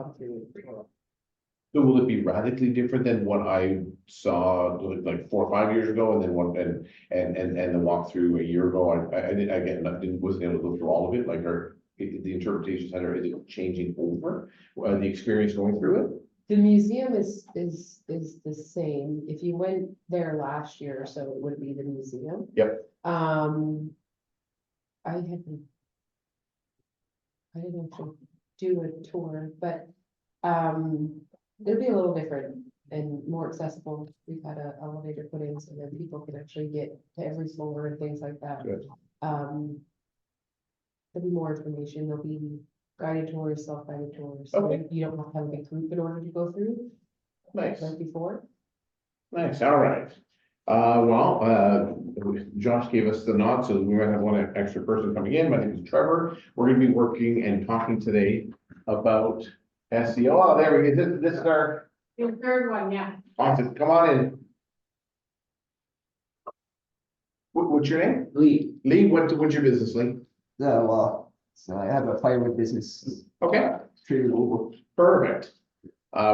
come through. So will it be radically different than what I saw like 4 or 5 years ago, and then the walkthrough a year ago? Wasn't able to go through all of it. Like, the interpretation center, is it changing over the experience going through it? The museum is the same. If you went there last year, so it would be the museum. Yep. I didn't actually do a tour, but it'll be a little different and more accessible. We've had an elevator put in so that people can actually get to every floor and things like that. Good. There'll be more information. There'll be guided tours, self-guided tours. Okay. You don't have to have a big group in order to go through. Nice. Like before. Nice, all right. Josh gave us the nod, so we might have one extra person coming in. My name is Trevor. We're gonna be working and talking today about SEO. Oh, there we go. This is our Your third one, yeah. awesome. Come on in. What's your name? Lee, Lee, what's your business, Lee? so I have a plywood business, Okay, tree removal. perfect.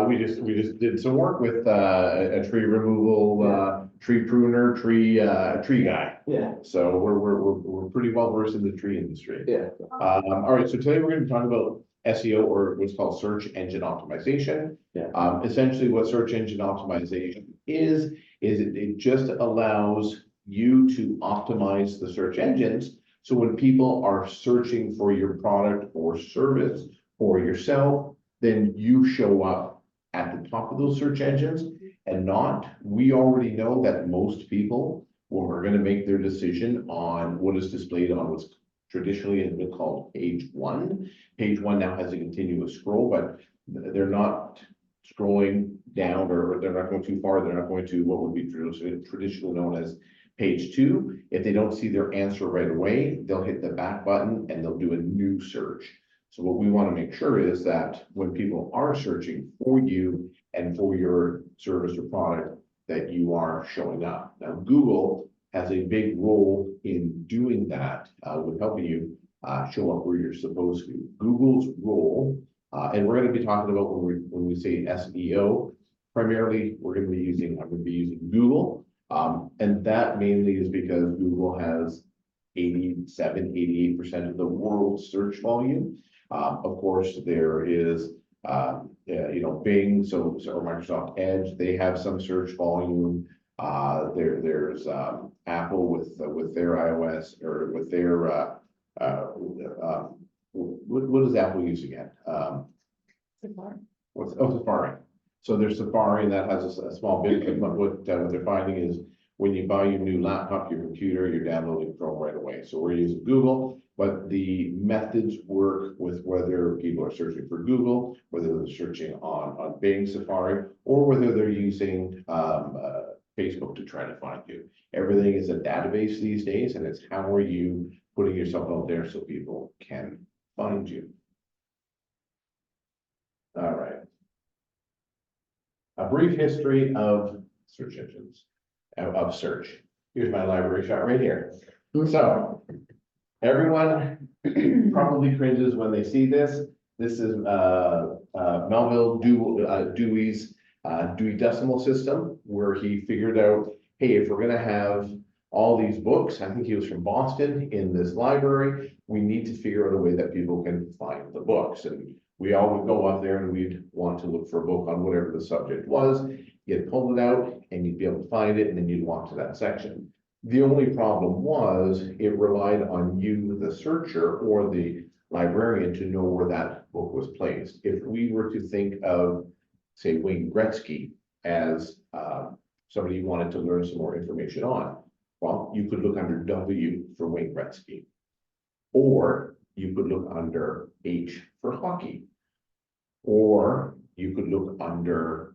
We just did some work with a tree removal, tree pruner, tree guy. Yeah. So we're pretty well versed in the tree industry. Yeah. All right, so today we're going to talk about SEO, or what's called search engine optimization. Yeah. Essentially what search engine optimization is it just allows you to optimize the search engines. So when people are searching for your product or service or yourself, then you show up at the top of those search engines and not, we already know that most people, when we're going to make their decision on what is displayed on what's traditionally has been called page one. Page one now has a continuous scroll, but they're not scrolling down, or they're not going too far. They're not going to what would be traditionally known as page two. If they don't see their answer right away, they'll hit the back button and they'll do a new search. So what we want to make sure is that when people are searching for you and for your service or product, that you are showing up. Now, Google has a big role in doing that, with helping you show up where you're supposed to. Google's role, and we're going to be talking about when we say SEO, primarily I'm going to be using Google. And that mainly is because Google has 88% of the world's search volume. Of course, there is, Bing, so or Microsoft Edge, they have some search volume. There's Apple with their iOS, or with their what is Apple using again? Safari. Safari. So there's Safari, and that has a small bit, but what they're finding is when you buy your new laptop, your computer, you're downloading Chrome right away. So we're using Google, but the methods work with whether people are searching for Google, whether they're searching on Bing, Safari, or whether they're using Facebook to try to find you. Everything is a database these days, and it's how are you putting yourself out there so people can find you. All right. A brief history of search engines, of search. Here's my library shot right here. So everyone probably cringes when they see this. This is Melville Dewey's Dewey Decimal System, where he figured out, hey, if we're going to have all these books, I think he was from Boston, in this library, we need to figure out a way that people can find the books. And we all would go up there and we'd want to look for a book on whatever the subject was. You'd pull it out and you'd be able to find it, and then you'd walk to that section. The only problem was it relied on you, the searcher or the librarian, to know where that book was placed. If we were to think of, say, Wayne Gretzky as somebody you wanted to learn some more information on, well, you could look under W for Wayne Gretzky, or you could look under H for hockey, or you could look under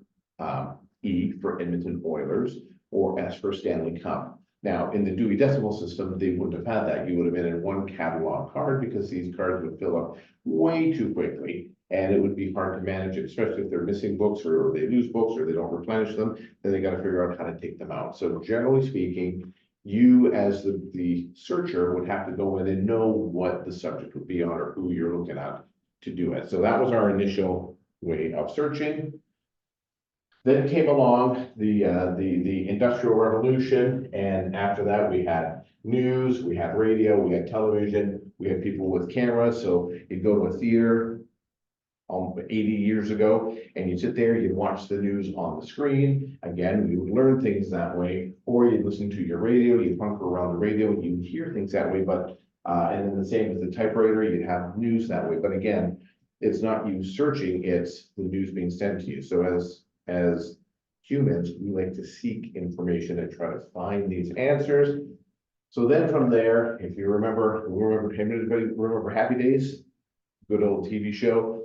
E for Edmonton Oilers, or S for Stanley Cup. Now, in the Dewey Decimal System, they wouldn't have had that. You would have been in one catalog card, because these cards would fill up way too quickly, and it would be hard to manage it, especially if they're missing books, or they lose books, or they don't replenish them. Then they got to figure out how to take them out. So generally speaking, you as the searcher would have to go in and know what the subject would be on, or who you're looking at to do it. So that was our initial way of searching. Then came along the Industrial Revolution, and after that, we had news, we had radio, we had television, we had people with cameras, so you'd go to a theater 80 years ago, and you sit there, you'd watch the news on the screen. Again, you would learn things that way, or you'd listen to your radio, you'd hunker around the radio, and you'd hear things that way, but, and then the same with the typewriter, you'd have news that way, but again, it's not you searching, it's the news being sent to you. So as humans, we like to seek information and try to find these answers. So then from there, if you remember, anybody remember Happy Days? Good old TV show.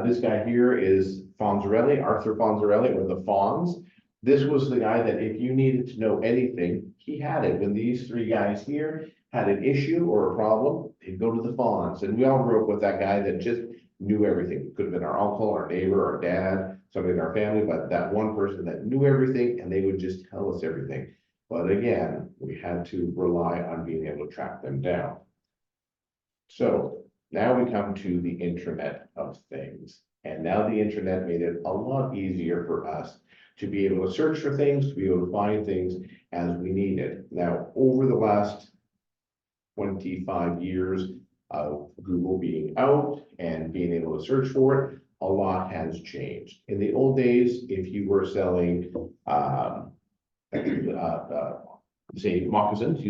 This guy here is Fonzarelli, Arthur Fonzarelli, or the Fonz. This was the guy that if you needed to know anything, he had it. When these three guys here had an issue or a problem, they'd go to the Fonz. And we all grew up with that guy that just knew everything. It could have been our uncle, our neighbor, our dad, somebody in our family, but that one person that knew everything, and they would just tell us everything. But again, we had to rely on being able to track them down. So now we come to the Internet of Things. And now the internet made it a lot easier for us to be able to search for things, to be able to find things as we need it. Now, over the last 25 years of Google being out and being able to search for it, a lot has changed. In the old days, if you were selling, say moccasins,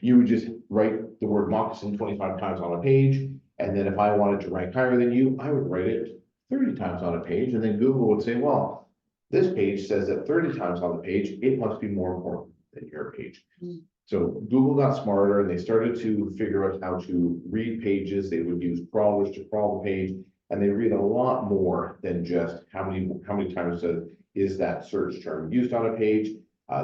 you would just write the word moccasin 25 times on a page. And then if I wanted to rank higher than you, I would write it 30 times on a page. And then Google would say, well, this page says that 30 times on the page, it must be more important than your page. So Google got smarter and they started to figure out how to read pages. They would use crawlers to crawl the page, and they read a lot more than just how many times is that search term used on a page.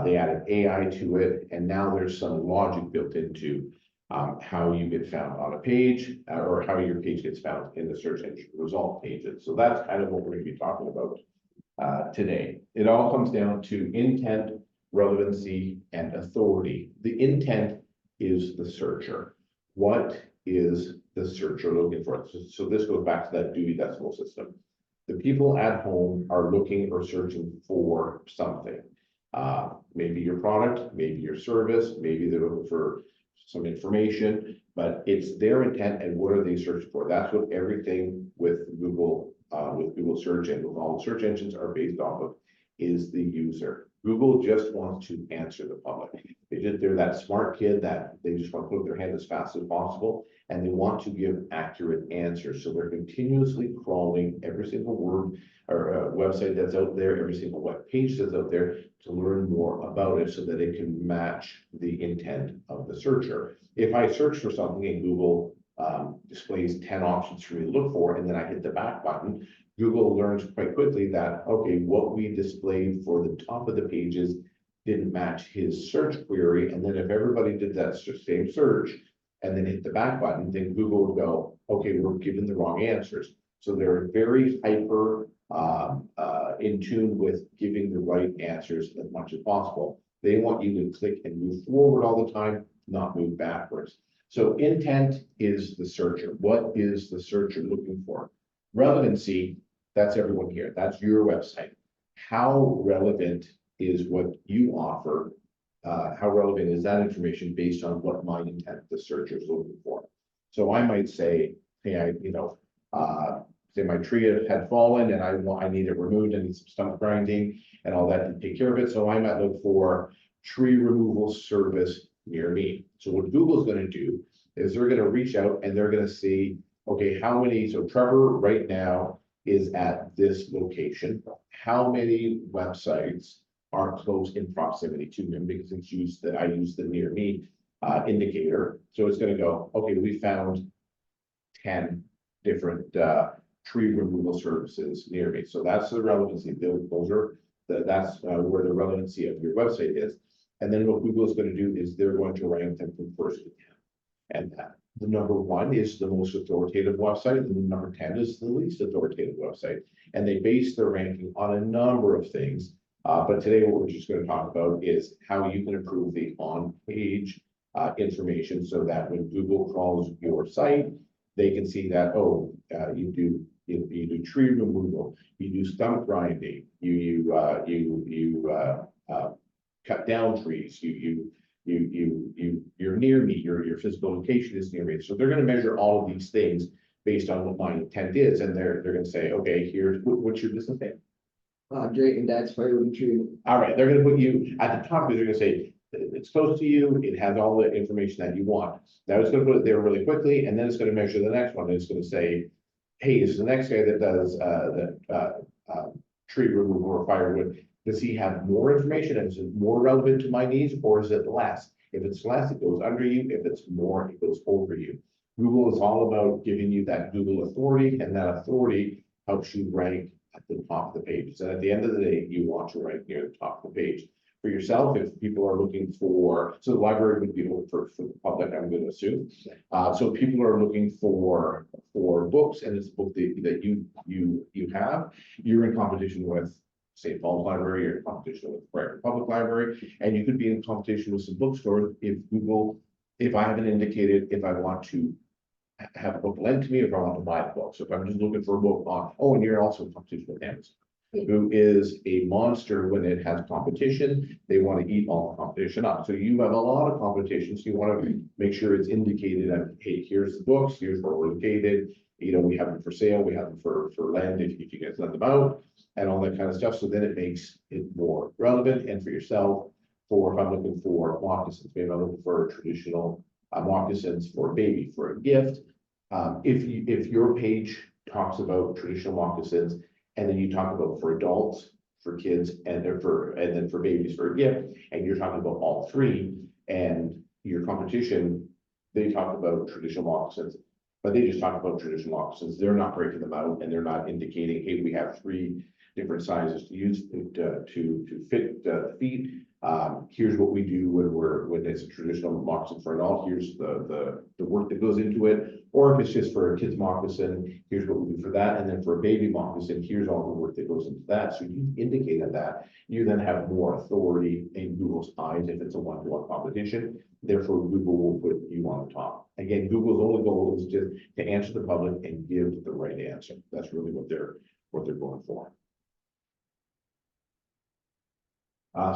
They added AI to it, and now there's some logic built into how you get found on a page, or how your page gets found in the search engine result pages. So that's kind of what we're going to be talking about today. It all comes down to intent, relevancy, and authority. The intent is the searcher. What is the searcher looking for? So this goes back to that Dewey Decimal System. The people at home are looking or searching for something. Maybe your product, maybe your service, maybe they're looking for some information, but it's their intent and what are they searching for? That's what everything with Google search and with all the search engines are based off of, is the user. Google just wants to answer the public. They're that smart kid that they just want to put their hand as fast as possible, and they want to give accurate answers. So they're continuously crawling every single word or website that's out there, every single web page that's out there, to learn more about it so that it can match the intent of the searcher. If I search for something and Google displays 10 options for me to look for, and then I hit the back button, Google learns quite quickly that, okay, what we displayed for the top of the pages didn't match his search query. And then if everybody did that same search and then hit the back button, then Google would go, okay, we're given the wrong answers. So they're very hyper in tune with giving the right answers as much as possible. They want you to click and move forward all the time, not move backwards. So intent is the searcher. What is the searcher looking for? Relevancy, that's everyone here. That's your website. How relevant is what you offer? How relevant is that information based on what my intent the searcher is looking for? So I might say, hey, say my tree had fallen and I need it removed, I need some stump grinding and all that to take care of it. So I might look for tree removal service near me. So what Google's going to do is they're going to reach out and they're going to see, okay, how many, so Trevor right now is at this location. How many websites are close in proximity to him? Because it's used that I use the near me indicator. So it's going to go, okay, we found 10 different tree removal services near me. So that's the relevancy. Those are that's where the relevancy of your website is. And then what Google is going to do is they're going to rank them from first to 10. And the number 1 is the most authoritative website, and the number 10 is the least authoritative website. And they base their ranking on a number of things. But today, what we're just going to talk about is how you can improve the on-page information so that when Google crawls your site, they can see that, oh, you you do tree removal, you do stump grinding, you cut down trees, you're near me, your physical location is near me. So they're gonna measure all of these things based on what my intent is, and they're gonna say, okay, here's, what's your business name? Drake and Dad's firewood and tree. All right, they're gonna put you at the top, because they're gonna say, it's close to you, it has all the information that you want. Now it's gonna put it there really quickly, and then it's gonna measure the next one, and it's gonna say, hey, this is the next guy that does, tree removal or firewood. Does he have more information, and is it more relevant to my needs, or is it less? If it's less, it goes under you, if it's more, it goes over you. Google is all about giving you that Google authority, and that authority helps you rank at the top of the page. And at the end of the day, you want to rank near the top of the page. For yourself, if people are looking for, so the library would be open for the public, I'm going to assume. So people are looking for books, and it's a book that you have, you're in competition with St. Paul's Library, you're in competition with Brighton Public Library, and you could be in competition with some bookstores if I haven't indicated if I want to have a book lent to me, or if I want to buy the book. So if I'm just looking for a book and you're also in competition with Amazon, who is a monster when it has competition. They want to eat all the competition up. So you have a lot of competition. So you want to make sure it's indicated that, hey, here's the books, here's where we're located. We have them for sale, we have them for land if you guys let them out, and all that kind of stuff. So then it makes it more relevant. And for yourself, if I'm looking for moccasins, maybe I'm looking for traditional moccasins for a baby, for a gift. If your page talks about traditional moccasins, and then you talk about for adults, for kids, and then for babies for a gift, and you're talking about all three, and your competition, they talk about traditional moccasins, but they just talk about traditional moccasins. They're not breaking them out, and they're not indicating, hey, we have 3 different sizes to use to fit the feet. Here's what we do when it's a traditional moccasin for an adult. Here's the work that goes into it. Or if it's just for a kid's moccasin, here's what we do for that. And then for a baby moccasin, here's all the work that goes into that. So you indicated that. You then have more authority in Google's eyes if it's a one-to-one competition. Therefore, Google will put you on the top. Again, Google's only goal is just to answer the public and give the right answer. That's really what they're going for.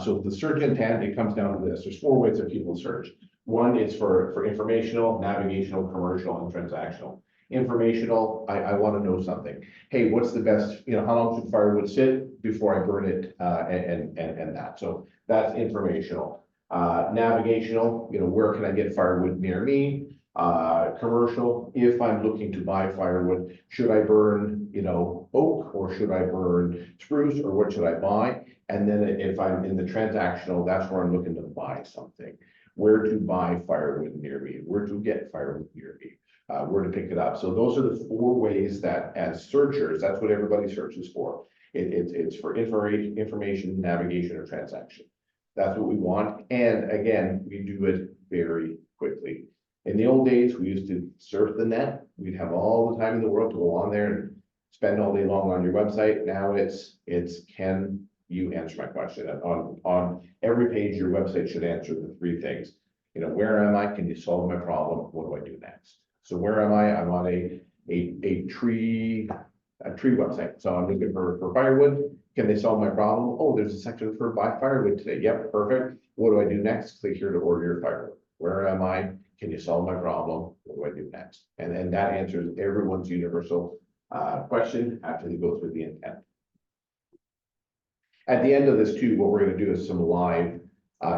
So the search intent, it comes down to this. There's 4 ways that people search. One is for informational, navigational, commercial, and transactional. Informational, I want to know something. Hey, what's the best, how long should firewood sit before I burn it, and that. So that's informational. Navigational, where can I get firewood near me? Commercial, if I'm looking to buy firewood, should I burn, oak, or should I burn spruce, or what should I buy? And then if I'm in the transactional, that's where I'm looking to buy something. Where to buy firewood near me, where to get firewood near me, where to pick it up. So those are the 4 ways that as searchers, that's what everybody searches for. It's for information, navigation, or transaction. That's what we want. And again, we do it very quickly. In the old days, we used to surf the net. We'd have all the time in the world to go on there and spend all day long on your website. Now it's can you answer my question? On every page, your website should answer the 3 things. Where am I? Can you solve my problem? What do I do next? So where am I? I'm on a tree website. So I'm looking for firewood. Can they solve my problem? Oh, there's a section for buy firewood today. Yep, perfect. What do I do next? Click here to order your firewood. Where am I? Can you solve my problem? What do I do next? And that answers everyone's universal question after they go through the intent. At the end of this too, what we're going to do is some live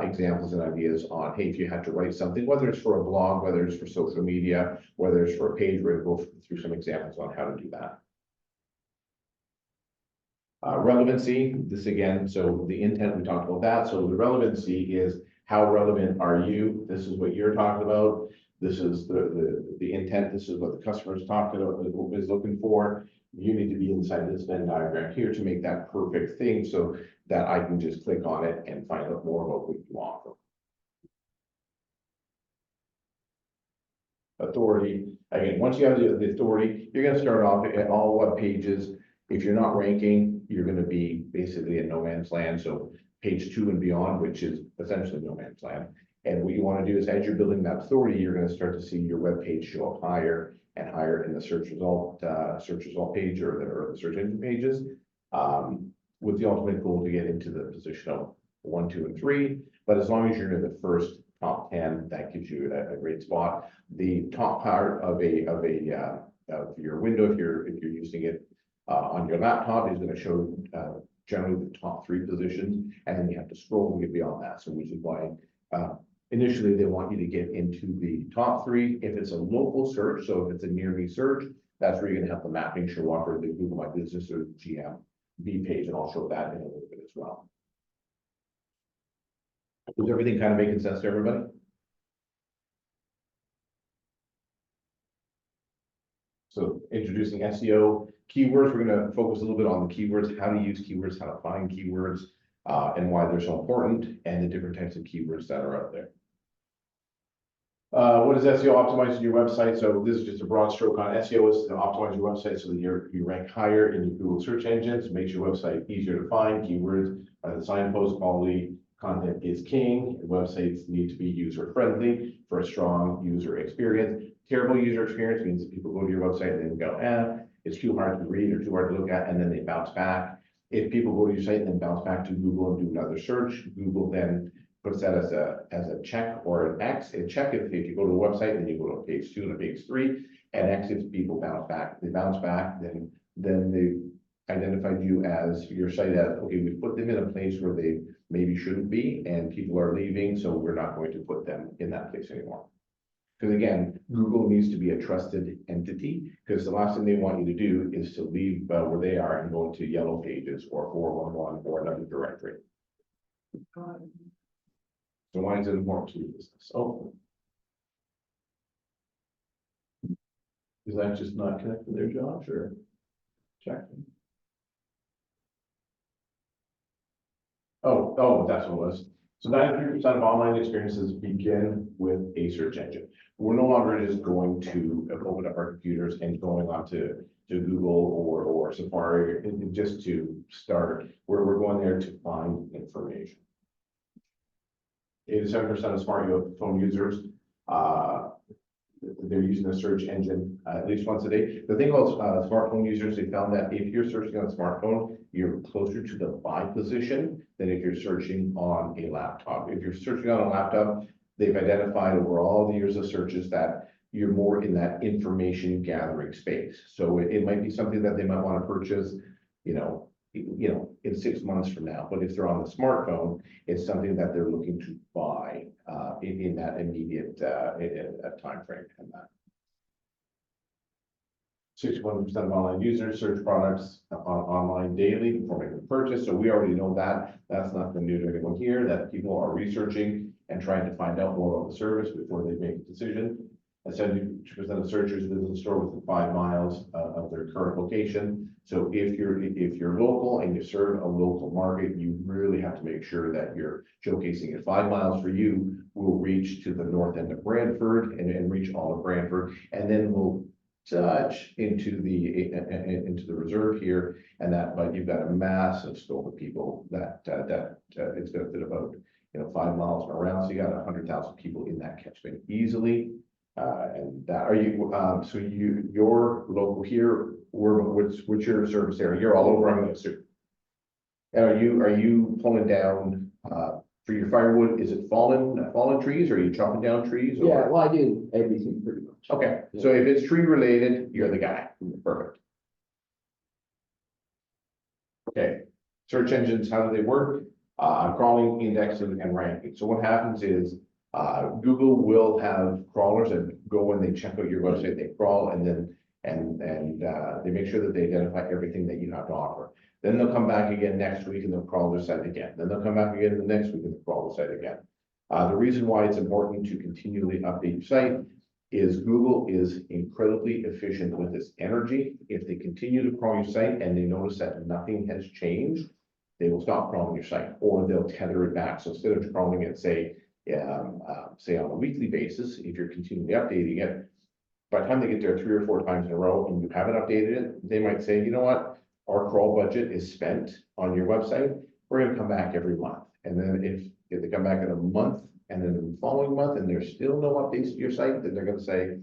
examples and ideas on, hey, if you had to write something, whether it's for a blog, whether it's for social media, whether it's for a page, we're going to go through some examples on how to do that. Relevancy, this again, so the intent, we talked about that. So the relevancy is how relevant are you? This is what you're talking about. This is the intent. This is what the customer is talking about, is looking for. You need to be inside this Venn diagram here to make that perfect thing so that I can just click on it and find out more about what you offer. Authority. Again, once you have the authority, you're going to start off at all web pages. If you're not ranking, you're going to be basically in no man's land. So page 2 and beyond, which is essentially no man's land. And what you want to do is, as you're building that authority, you're going to start to see your web page show up higher and higher in the search result page or the search engine pages. With the ultimate goal to get into the position of 1, 2, and 3. But as long as you're in the first top 10, that gives you a great spot. The top part of your window, if you're using it on your laptop, is going to show generally the top 3 positions, and then you have to scroll to get beyond that. So which is why initially they want you to get into the top 3. If it's a local search, so if it's a near me search, that's where you're going to have the mapping show up, or the Google My Business or GMB page, and I'll show that in a little bit as well. Is everything kind of making sense to everybody? So introducing SEO keywords, we're going to focus a little bit on the keywords, how to use keywords, how to find keywords, and why they're so important, and the different types of keywords that are out there. What is SEO? Optimizing your website. So this is just a broad stroke on SEO is to optimize your website so that you rank higher in your Google search engines, makes your website easier to find. Keywords are the signpost. Quality content is king. Websites need to be user friendly for a strong user experience. Terrible user experience means that people go to your website and then go, it's too hard to read or too hard to look at, and then they bounce back. If people go to your site and then bounce back to Google and do another search, Google then puts that as a check or an X. A check if you go to a website and you go to page 2 and a page 3, and X if people bounce back. If they bounce back, then they identified you as your site as, okay, we put them in a place where they maybe shouldn't be, and people are leaving, so we're not going to put them in that place anymore. Because again, Google needs to be a trusted entity, because the last thing they want you to do is to leave where they are and go into yellow pages or 411 or another directory. So why is it important to your business? Oh. Is that just not connected to their jobs or checking? Oh, that's what it was. So 93% of online experiences begin with a search engine. We're no longer just going to open up our computers and going on to Google or Safari just to start. We're going there to find information. 87% of smartphone users, they're using a search engine at least once a day. The thing about smartphone users, they found that if you're searching on a smartphone, you're closer to the buy position than if you're searching on a laptop. If you're searching on a laptop, they've identified over all the years of searches that you're more in that information gathering space. So it might be something that they might want to purchase, in 6 months from now. But if they're on the smartphone, it's something that they're looking to buy in that immediate time frame. And that 61% of online users search products online daily before making a purchase. So we already know that. That's nothing new to anyone here, that people are researching and trying to find out more about the service before they make a decision. And 72% of searchers visit a store within 5 miles of their current location. So if you're local and you serve a local market, you really have to make sure that you're showcasing it. 5 miles for you will reach to the north end of Brantford and reach all of Brantford, and then we'll touch into the reserve here, and that, but you've got a massive scope of people that it's going to fit about 5 miles around. So you got 100,000 people in that catchment easily. And that, are you so you're local here, what's your service area? You're all over, I'm going to assume. Are you pulling down for your firewood? Is it fallen trees, or are you chopping down trees? Or? Yeah, well, I do everything pretty much. Okay, so if it's tree related, you're the guy. Perfect. Okay, search engines, how do they work? Crawling, indexing, and ranking. So what happens is Google will have crawlers that go when they check out your website, they crawl, and then they make sure that they identify everything that you have to offer. Then they'll come back again next week and they'll crawl their site again. Then they'll come back again the next week and they'll crawl the site again. The reason why it's important to continually update your site is Google is incredibly efficient with its energy. If they continue to crawl your site and they notice that nothing has changed, they will stop crawling your site, or they'll tether it back. So instead of crawling it, say on a weekly basis, if you're continually updating it, by the time they get there 3 or 4 times in a row and you haven't updated it, they might say, you know what, our crawl budget is spent on your website. We're going to come back every month. And then if they come back in a month and then the following month and there's still no updates to your site, then they're going to say,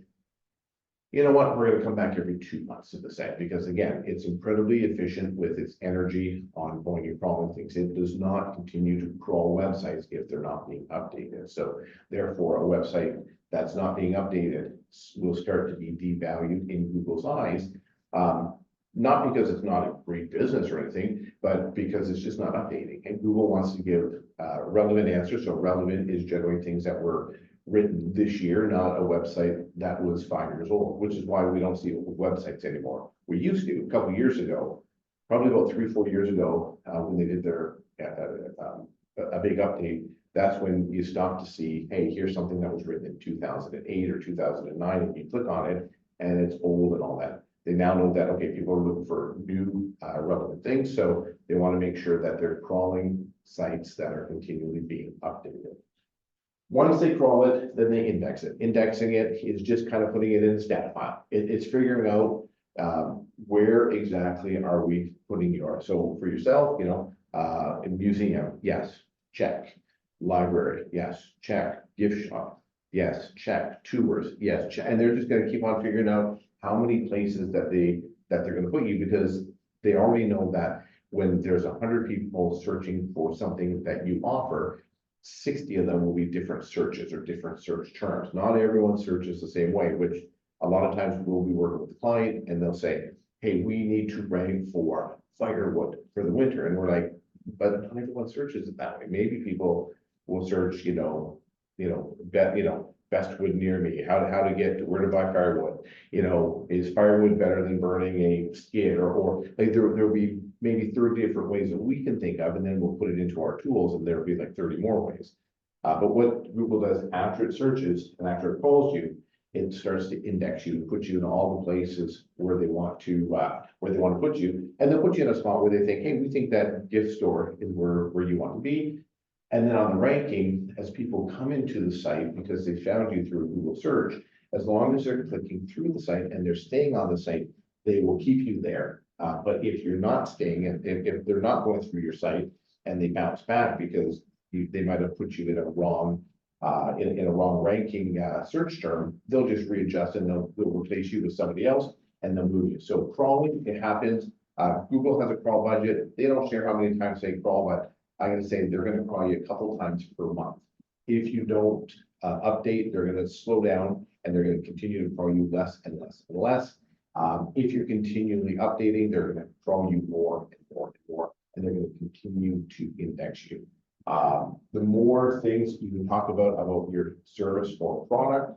you know what, we're gonna come back every 2 months to the site, because again, it's incredibly efficient with its energy on going and crawling things. It does not continue to crawl websites if they're not being updated. So therefore, a website that's not being updated will start to be devalued in Google's eyes. Not because it's not a great business or anything, but because it's just not updating. And Google wants to give relevant answers. So relevant is generally things that were written this year, not a website that was 5 years old, which is why we don't see old websites anymore. We used to a couple of years ago, probably about 3-4 years ago, when they did their a big update. That's when you stop to see, hey, here's something that was written in 2008 or 2009, and you click on it, and it's old and all that. They now know that, okay, people are looking for new relevant things, so they want to make sure that they're crawling sites that are continually being updated. Once they crawl it, then they index it. Indexing it is just kind of putting it in a stat file. It's figuring out where exactly are we putting your, so for yourself, you know, in museum, yes, check. Library, yes, check. Gift shop, yes, check. Tours, yes, check. And they're just gonna keep on figuring out how many places that they're gonna put you, because they already know that when there's 100 people searching for something that you offer, 60 of them will be different searches or different search terms. Not everyone searches the same way, which a lot of times we'll be working with the client and they'll say, hey, we need to rank for firewood for the winter. And we're like, but not everyone searches it that way. Maybe people will search, best wood near me, how to get to where to buy firewood. Is firewood better than burning a skid, or like there'll be maybe 30 different ways that we can think of, and then we'll put it into our tools, and there'll be like 30 more ways. But what Google does after it searches and after it calls you, it starts to index you, put you in all the places where they want to put you, and they'll put you in a spot where they think, hey, we think that gift store is where you want to be. And then on the ranking, as people come into the site because they found you through a Google search, as long as they're clicking through the site and they're staying on the site, they will keep you there. But if you're not staying, and if they're not going through your site and they bounce back because they might have put you in a wrong ranking search term, they'll just readjust and they'll replace you with somebody else and they'll move you. So crawling, it happens. Google has a crawl budget. They don't share how many times they crawl, but I'm going to say they're going to call you a couple times per month. If you don't update, they're going to slow down and they're going to continue to call you less and less and less. If you're continually updating, they're going to crawl you more and more and more, and they're going to continue to index you. The more things you can talk about your service or product,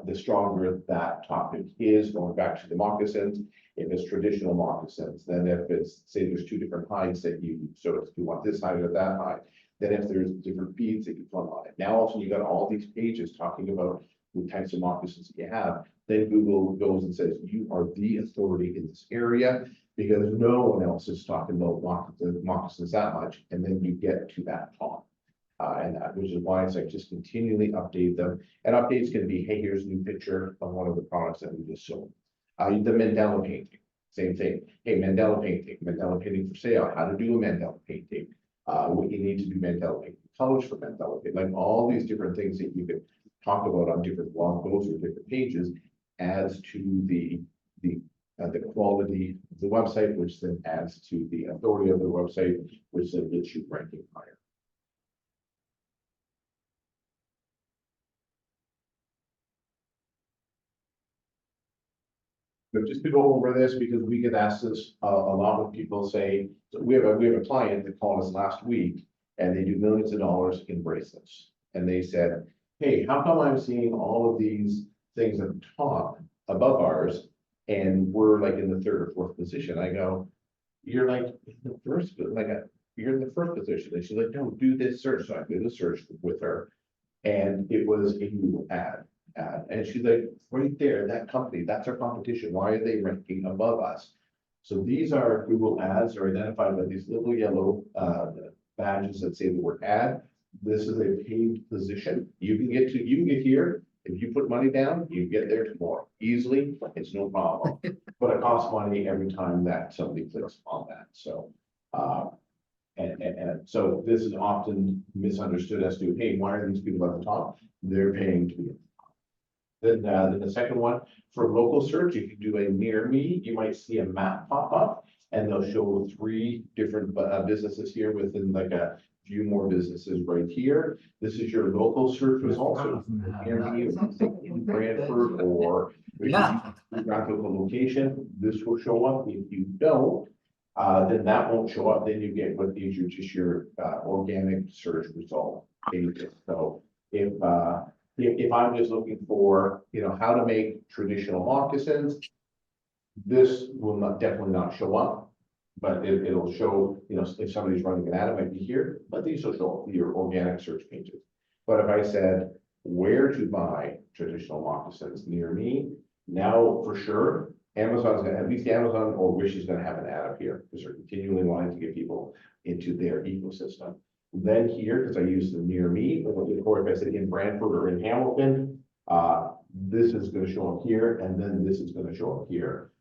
the stronger that topic is. Going back to the moccasins, if it's traditional moccasins, then if it's, say there's 2 different hides that you use, so if you want this hide or that hide, then if there's different beads that you put on it. Now also you got all these pages talking about the types of moccasins that you have. Then Google goes and says, you are the authority in this area because no one else is talking about moccasins that much. And then you get to that top. And that, which is why it's like just continually update them. And updates can be, hey, here's a new picture of one of the products that we just sold. The Mandela painting, same thing. Hey, Mandela painting for sale. How to do a Mandela painting? What you need to do Mandela painting, colors for Mandela painting, like all these different things that you can talk about on different blog posts or different pages adds to the quality of the website, which then adds to the authority of the website, which then gets you ranking higher. But just to go over this, because we get asked this a lot of people say, so we have a client that called us last week and they do millions of dollars in bracelets. And they said, hey, how come I'm seeing all of these things at the top above ours and we're like in the 3rd or 4th position? I go, you're like in the first, you're in the 1st position. And she's like, no, do this search. So I did a search with her and it was a Google ad. And she's like, right there, that company, that's our competition. Why are they ranking above us? So these are Google ads are identified by these little yellow badges that say the word ad. This is a paid position. You can get here. If you put money down, you get there tomorrow easily. It's no problem. But it costs money every time that somebody clicks on that. So, and so this is often misunderstood as to, hey, why are these people at the top? They're paying to be at the top. Then the second one, for local search, if you do a near me, you might see a map pop up. And they'll show 3 different businesses here within like a few more businesses right here. This is your local search results. So near me, in Brantford, or if you graphical location, this will show up. If you don't, then that won't show up. Then you get what is your organic search result pages. So if I'm just looking for, how to make traditional moccasins, this will definitely not show up, but it'll show, if somebody's running an ad, it might be here, but these will show up your organic search pages. But if I said where to buy traditional moccasins near me, now for sure, Amazon's gonna, at least Amazon or Wish is gonna have an ad up here, because they're continually wanting to get people into their ecosystem. Then here, because I use the near me, or if I said in Brantford or in Hamilton, this is gonna show up here, and then this is gonna show up here.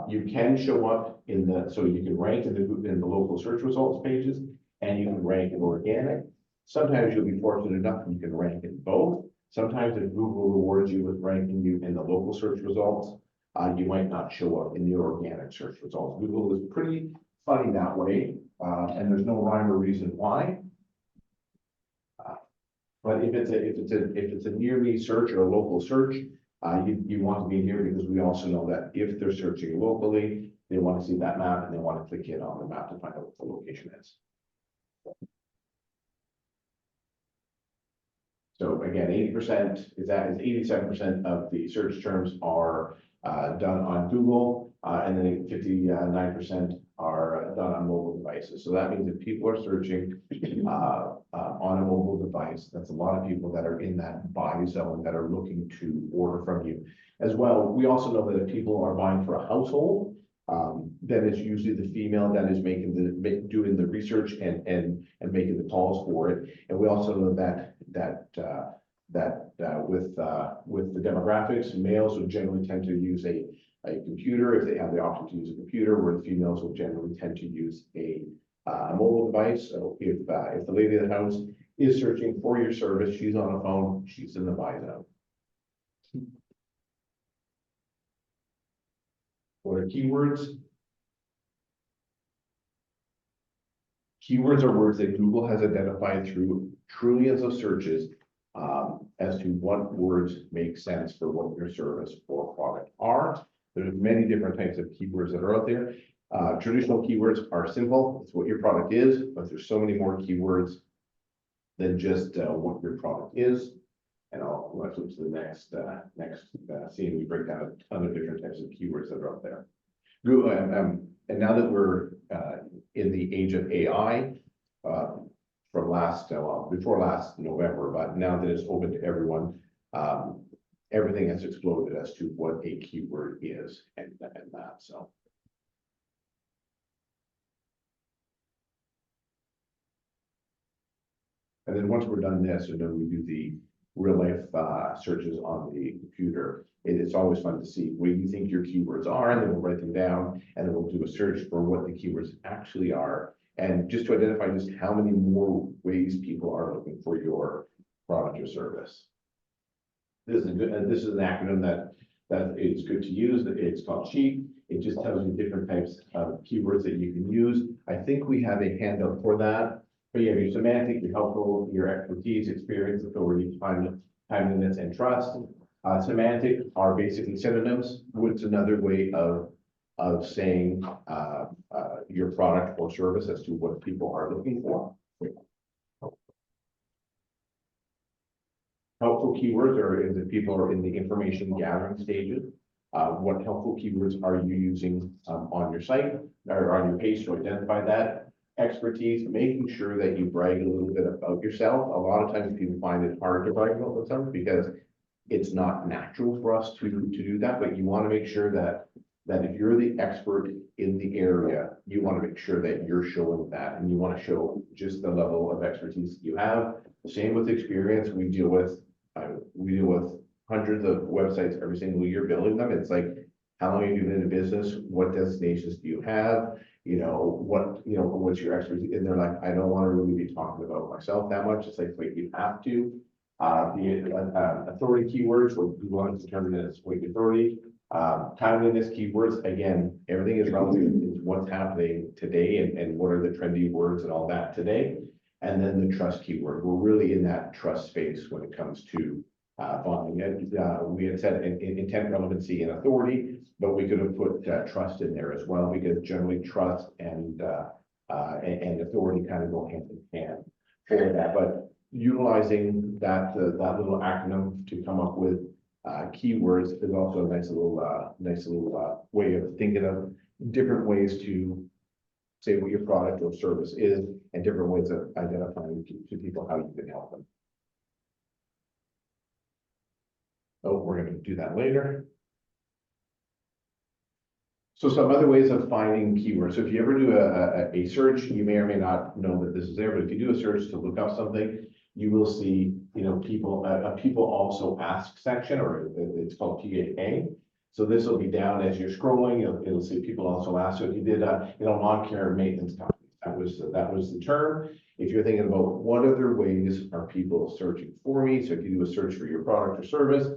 You can show up so you can rank in the local search results pages, and you can rank in organic. Sometimes you'll be fortunate enough you can rank in both. Sometimes if Google rewards you with ranking you in the local search results, you might not show up in the organic search results. Google is pretty funny that way, and there's no rhyme or reason why. But if it's a near me search or a local search, you want to be here, because we also know that if they're searching locally, they want to see that map and they want to click in on the map to find out what the location is. So again, 80% is 87% of the search terms are done on Google, and then 59% are done on mobile devices. So that means if people are searching on a mobile device, that's a lot of people that are in that buy zone that are looking to order from you. As well, we also know that if people are buying for a household, then it's usually the female that is doing the research and making the calls for it. And we also know that with the demographics, males will generally tend to use a computer if they have the option to use a computer, where the females will generally tend to use a mobile device. So if the lady of the house is searching for your service, she's on a phone, she's in the buy zone. What are keywords? Keywords are words that Google has identified through trillions of searches as to what words make sense for what your service or product are. There's many different types of keywords that are out there. Traditional keywords are simple. It's what your product is, but there's so many more keywords than just what your product is. And I'll flip to the next scene. We break down a ton of different types of keywords that are out there. And now that we're in the age of AI, from before last November, but now that it's open to everyone, everything has exploded as to what a keyword is and that. So. And then once we're done this, and then we do the real life searches on the computer, it's always fun to see where you think your keywords are, and then we'll write them down, and then we'll do a search for what the keywords actually are, and just to identify just how many more ways people are looking for your product or service. This is an acronym that is good to use. It's called CHEAT. It just tells you different types of keywords that you can use. I think we have a handout for that. But you have your semantic, your helpful, your expertise, experience, authority, timeliness, and trust. Semantic are basically synonyms, which is another way of saying your product or service as to what people are looking for. Helpful keywords are if people are in the information gathering stages. What helpful keywords are you using on your site or on your page to identify that? Expertise, making sure that you brag a little bit about yourself. A lot of times people find it hard to brag about themselves because it's not natural for us to do that, but you want to make sure that if you're the expert in the area, you want to make sure that you're showing that, and you want to show just the level of expertise you have. Same with experience. We deal with hundreds of websites every single year building them. It's like, how long have you been in business? What destinations do you have? What's your expertise? And they're like, I don't want to really be talking about myself that much. It's like, wait, you have to. The authority keywords, what Google has determined as weight authority. Timeliness keywords, again, everything is relative to what's happening today and what are the trendy words and all that today. And then the trust keyword, we're really in that trust space when it comes to bonding. And we had said intent, relevancy, and authority, but we could have put trust in there as well, because generally trust and authority kind of go hand in hand for that. But utilizing that little acronym to come up with keywords is also a nice little way of thinking of different ways to say what your product or service is, and different ways of identifying to people how you can help them. Oh, we're going to do that later. So some other ways of finding keywords. So if you ever do a search, you may or may not know that this is there, but if you do a search to look up something, you will see, people, people also ask section, or it's called PAA. So this will be down as you're scrolling, it'll say people also ask. So if you did, lawn care maintenance companies, that was the term. If you're thinking about what other ways are people searching for me, so if you do a search for your product or service,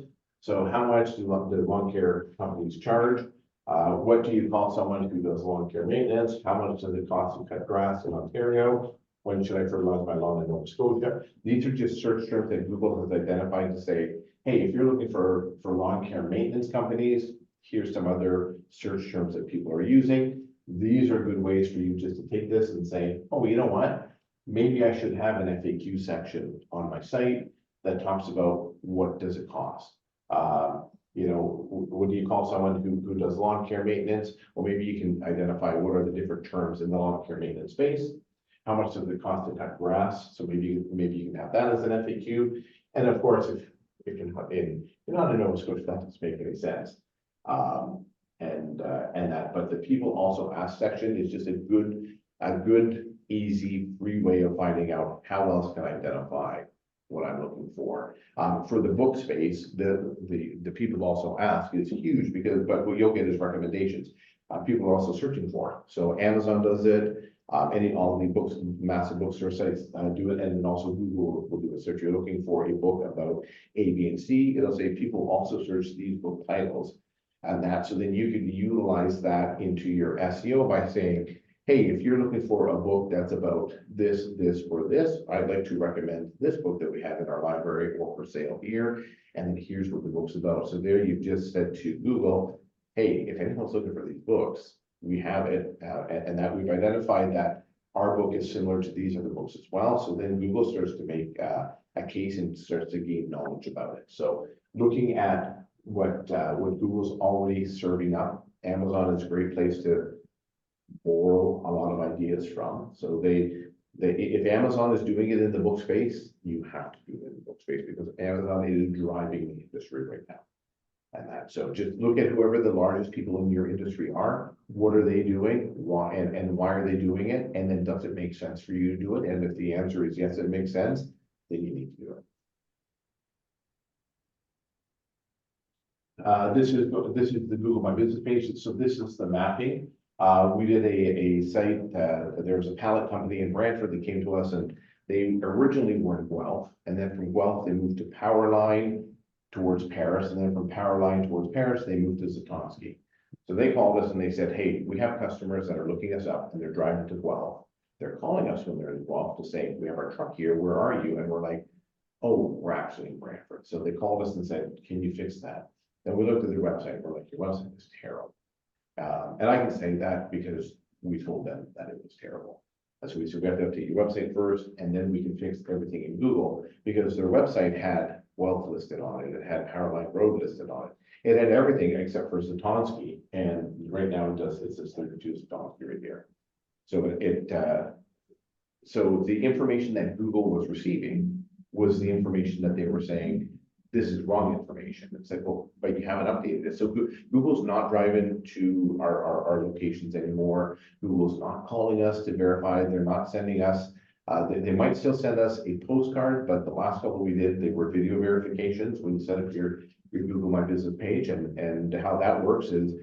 so how much do lawn care companies charge? What do you call someone who does lawn care maintenance? How much does it cost to cut grass in Ontario? When should I fertilize my lawn in Nova Scotia? These are just search terms that Google has identified to say, hey, if you're looking for lawn care maintenance companies, here's some other search terms that people are using. These are good ways for you just to take this and say, oh, you know what? Maybe I should have an FAQ section on my site that talks about what does it cost. What do you call someone who does lawn care maintenance? Or maybe you can identify what are the different terms in the lawn care maintenance space. How much does it cost to cut grass? So maybe you can have that as an FAQ. And of course, if you're not in Nova Scotia, that doesn't make any sense. But the people also ask section is just a good, easy, free way of finding out how else can I identify what I'm looking for. For the book space, the people also ask is huge, but what you'll get is recommendations. People are also searching for. So Amazon does it. All the books, massive bookstore sites do it, and then also Google will do it. So if you're looking for a book about A, B, and C, it'll say people also search these book titles and that. So then you can utilize that into your SEO by saying, hey, if you're looking for a book that's about this, or this, I'd like to recommend this book that we have in our library or for sale here. And then here's what the book's about. So there you've just said to Google, hey, if anyone's looking for these books, we have it, and that we've identified that our book is similar to these other books as well. So then Google starts to make a case and starts to gain knowledge about it. So looking at what Google's already serving up, Amazon is a great place to borrow a lot of ideas from. So if Amazon is doing it in the book space, you have to do it in the book space, because Amazon is driving the industry right now. And that, so just look at whoever the largest people in your industry are, what are they doing, why, and why are they doing it, and then does it make sense for you to do it? And if the answer is yes, it makes sense, then you need to do it. This is the Google My Business page. So this is the mapping. We did a site. There was a pallet company in Brantford that came to us, and they originally were in Guelph, and then from Guelph they moved to Powerline towards Paris, and then from Powerline towards Paris they moved to Zatonski. So they called us and they said, hey, we have customers that are looking us up and they're driving to Guelph. They're calling us when they're in Guelph to say, we have our truck here, where are you? And we're like, oh, we're actually in Brantford. So they called us and said, can you fix that? And we looked at their website and we're like, your website is terrible. And I can say that because we told them that it was terrible. So we said, we have to update your website first, and then we can fix everything in Google, because their website had Guelph listed on it. It had Powerline Road listed on it. It had everything except for Zatonski. And right now it says 32 Zatonski right here. So so the information that Google was receiving was the information that they were saying, this is wrong information. It's like, well, but you haven't updated it. So Google's not driving to our locations anymore. Google's not calling us to verify. They're not sending us. They might still send us a postcard, but the last couple we did, they were video verifications when you set up your Google My Business page. And how that works is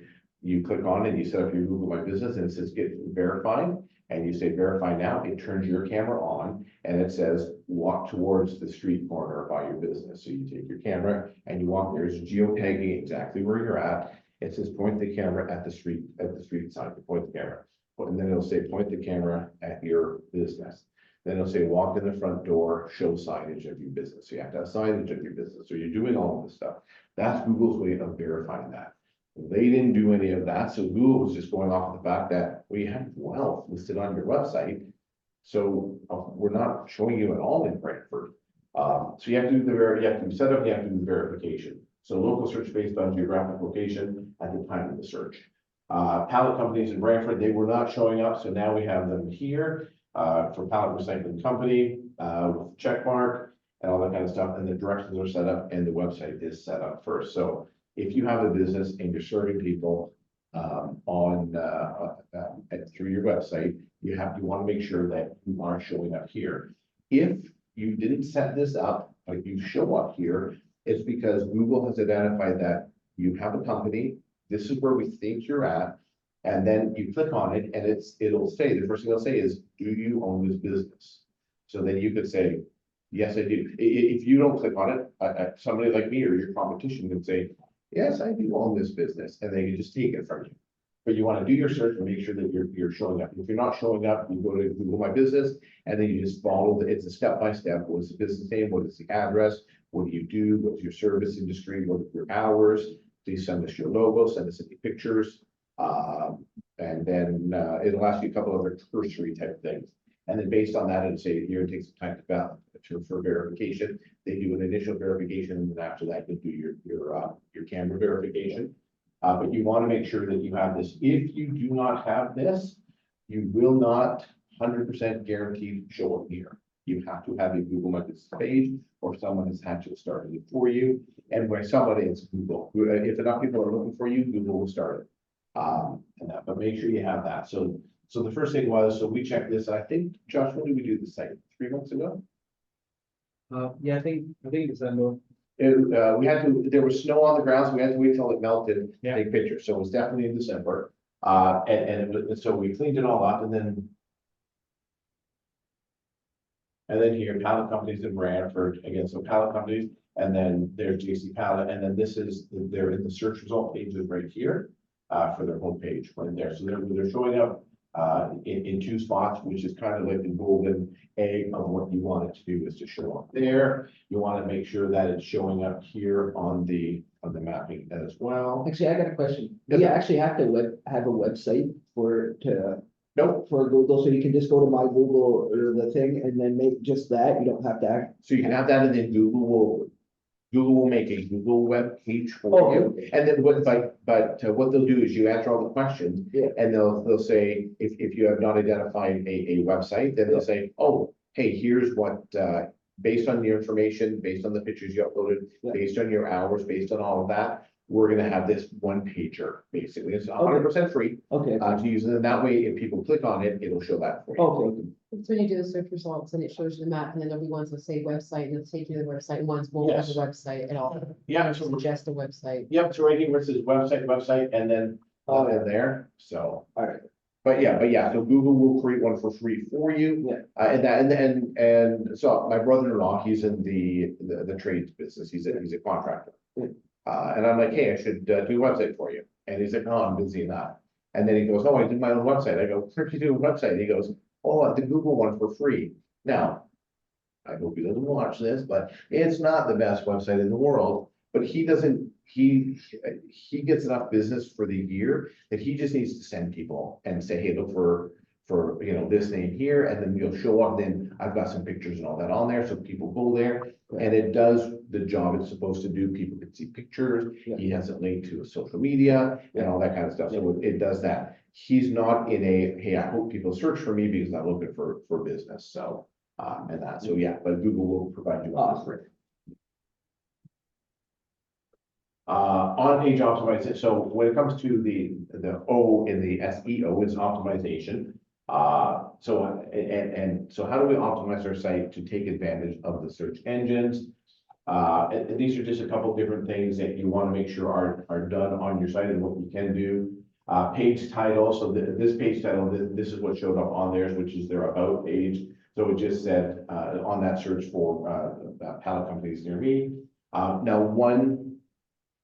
you click on it, you set up your Google My Business, and it says get verified. and you say verify now, it turns your camera on and it says walk towards the street corner by your business. So you take your camera and you walk, there's geotagging exactly where you're at. It says point the camera at the street side, point the camera. And then it'll say point the camera at your business. Then it'll say walk in the front door, show signage of your business. So you have to have signage of your business. So you're doing all of this stuff. That's Google's way of verifying that. They didn't do any of that. So Google was just going off the fact that we have wealth listed on your website. So we're not showing you at all in Brantford. So you have to do you have to set up, you have to do the verification. So local search based on geographic location at the time of the search. Pallet companies in Brantford, they were not showing up. So now we have them here. For pallet recycling company, with check mark and all that kind of stuff, and the directions are set up and the website is set up first. So if you have a business and you're serving people through your website, you want to make sure that you are showing up here. If you didn't set this up, but you show up here, it's because Google has identified that you have a company. This is where we think you're at. And then you click on it and it'll say, the first thing it'll say is, do you own this business? So then you could say, yes, I do. If you don't click on it, somebody like me or your competition can say, yes, I do own this business, and they can just take it from you. But you want to do your search and make sure that you're showing up. If you're not showing up, you go to Google My Business, and then you just follow it's a step-by-step. What's the business name? What is the address? What do you do? What's your service industry? What are your hours? Please send us your logo, send us any pictures. And then it'll ask you a couple other cursory type things. And then based on that, it'll say here it takes some time for verification. They do an initial verification, and then after that, you'll do your camera verification. But you want to make sure that you have this. If you do not have this, you will not 100% guaranteed show up here. You have to have a Google My Business page, or someone has had to start it for you. And when somebody, it's Google. If enough people are looking for you, Google will start it. But make sure you have that. So the first thing was, so we checked this. I think, Josh, when did we do the site? 3 months ago? Yeah, I think December. There was snow on the ground, so we had to wait till it melted to Yeah. take pictures. So it was definitely in December. So we cleaned it all up, and then here, pallet companies in Brantford, again, so pallet companies, and then there's JC Pallet, and then they're in the search result pages right here. For their homepage right there. So they're showing up in 2 spots, which is kind of like the golden egg of what you want it to do is to show up there. You want to make sure that it's showing up here on the mapping as well. Actually, I got a question. Yes, Do you sir. actually have to have a website Nope. for Google, so you can just go to my Google or the thing and then make just that? You don't have to act. So you can have that, and then Google will make a Google web page for you. And then what they'll do is you answer all the questions. Yeah. And they'll say, if you have not identified a website, then they'll say, oh, hey, here's what, based on your information, based on the pictures you uploaded, Yeah. based on your hours, based on all of that, we're gonna have this one pager, basically. It's 100% free Okay. to use. And that way, if people click on it, it'll show that for you. Okay. It's when you do the search results and it shows you the map, and then there'll be ones that say website, and it'll take you to the website, and ones won't have a Yes. website at all. Yeah, It'll suggest a website. Yep, so right here where it says website, and then in there, so. All right. But yeah, so Google will create one for free for you. Yeah. And so my brother-in-law, he's in the trades business, he's a contractor. Yeah. And I'm like, hey, I should do a website for you, and he's like, no, I'm busy enough. And then he goes, oh, I do my own website. I go, where do you do a website? He goes, oh, the Google one for free. Now, I hope he doesn't watch this, but it's not the best website in the world, but he gets enough business for the year that he just needs to send people and say, hey, look for this name here, and then you'll show up. Then I've got some pictures and all that on there, so people go there, and it does the job it's supposed to do. People can see pictures. Yeah. He has it linked to a social media and all that kind of stuff. So it does that. He's not in hey, I hope people search for me because I'm looking for business. So and that. So yeah, but Google will provide you with free. On page optimization. So when it comes to the O in the SEO is optimization. So how do we optimize our site to take advantage of the search engines? And these are just a couple different things that you want to make sure are done on your site and what you can do. Page title, so this page title, this is what showed up on theirs, which is their about page. So it just said, on that search for, pallet companies near me. Now, one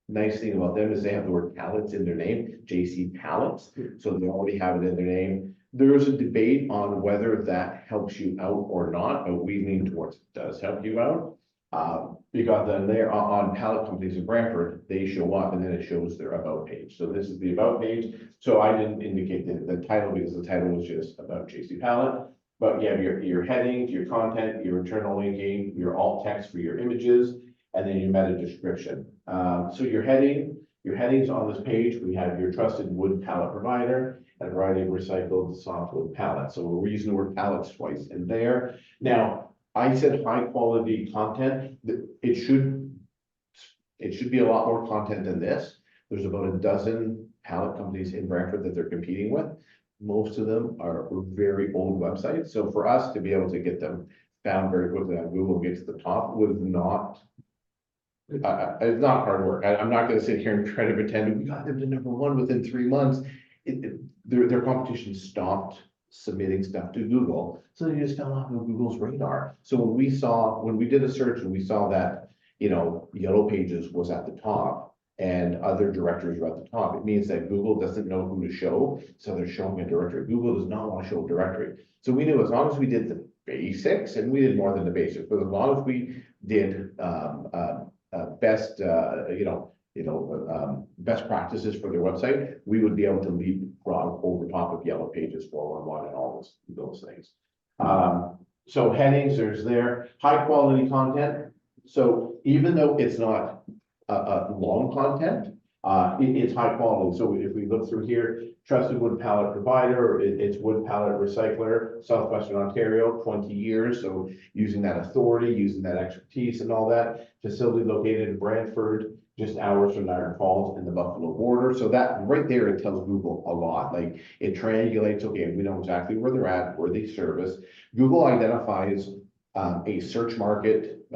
nice thing about them is they have the word pallets in their name, JC Pallets, so they already have it in their name. There's a debate on whether that helps you out or not, but we lean towards it does help you out. Because then they're on pallet companies in Brantford, they show up and then it shows their about page. So this is the about page. So I didn't indicate the title because the title was just about JC Pallet. But you have your headings, your content, your internal linking, your alt text for your images, and then your meta description. So your headings on this page, we have your trusted wood pallet provider and a variety of recycled softwood pallets. So we're using the word pallets twice in there. Now, I said high quality content. It should be a lot more content than this. There's about a dozen pallet companies in Brantford that they're competing with. Most of them are very old websites. So for us to be able to get them found very quickly on Google, get to the top was not. It's not hard work. I'm not going to sit here and try to pretend we got them to #1 within 3 months. Their competition stopped submitting stuff to Google, so they just fell off of Google's radar. So when we did a search and we saw that, Yellow Pages was at the top and other directories were at the top, it means that Google doesn't know who to show, so they're showing a directory. Google does not want to show a directory. So we knew as long as we did the basics, and we did more than the basics, but as long as we did best, best practices for their website, we would be able to leapfrog over top of Yellow Pages 411 and all those things. So headings, there's there, high quality content. So even though it's not long content, it's high quality. So if we look through here, trusted wood pallet provider, it's wood pallet recycler, Southwestern Ontario, 20 years. So using that authority, using that expertise and all that, facility located in Brantford, just hours from Niagara Falls and the Buffalo border. So that right there, it tells Google a lot. Like it triangulates, okay, we know exactly where they're at, where they service. Google identifies a search market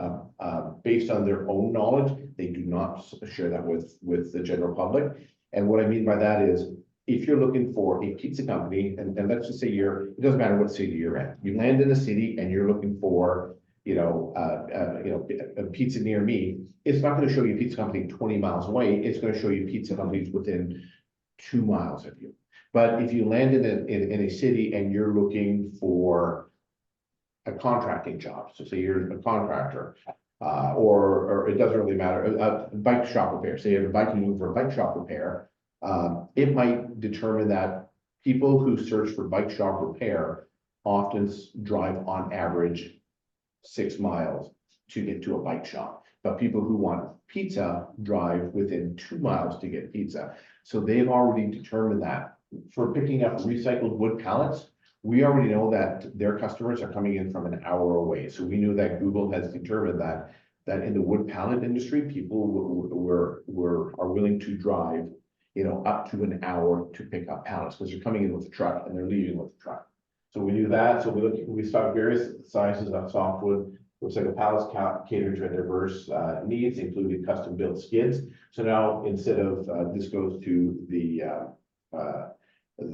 based on their own knowledge. They do not share that with the general public. And what I mean by that is, if you're looking for a pizza company, and let's just say it doesn't matter what city you're in, you land in a city and you're looking for, a pizza near me, it's not going to show you a pizza company 20 miles away. It's going to show you pizza companies within 2 miles of you. But if you land in a city and you're looking for a contracting job, so say you're a contractor, or it doesn't really matter, a bike shop repair, say you have a bike, you move for a bike shop repair, it might determine that people who search for bike shop repair often drive on average 6 miles to get to a bike shop. But people who want pizza drive within 2 miles to get pizza. So they've already determined that for picking up recycled wood pallets, we already know that their customers are coming in from an hour away. So we knew that Google has determined that in the wood pallet industry, people are willing to drive, up to an hour to pick up pallets because they're coming in with a truck and they're leaving with a truck. So we knew that. So we stocked various sizes of softwood. Looks like a pallets catered to diverse needs, including custom built skids. So now instead of this goes to the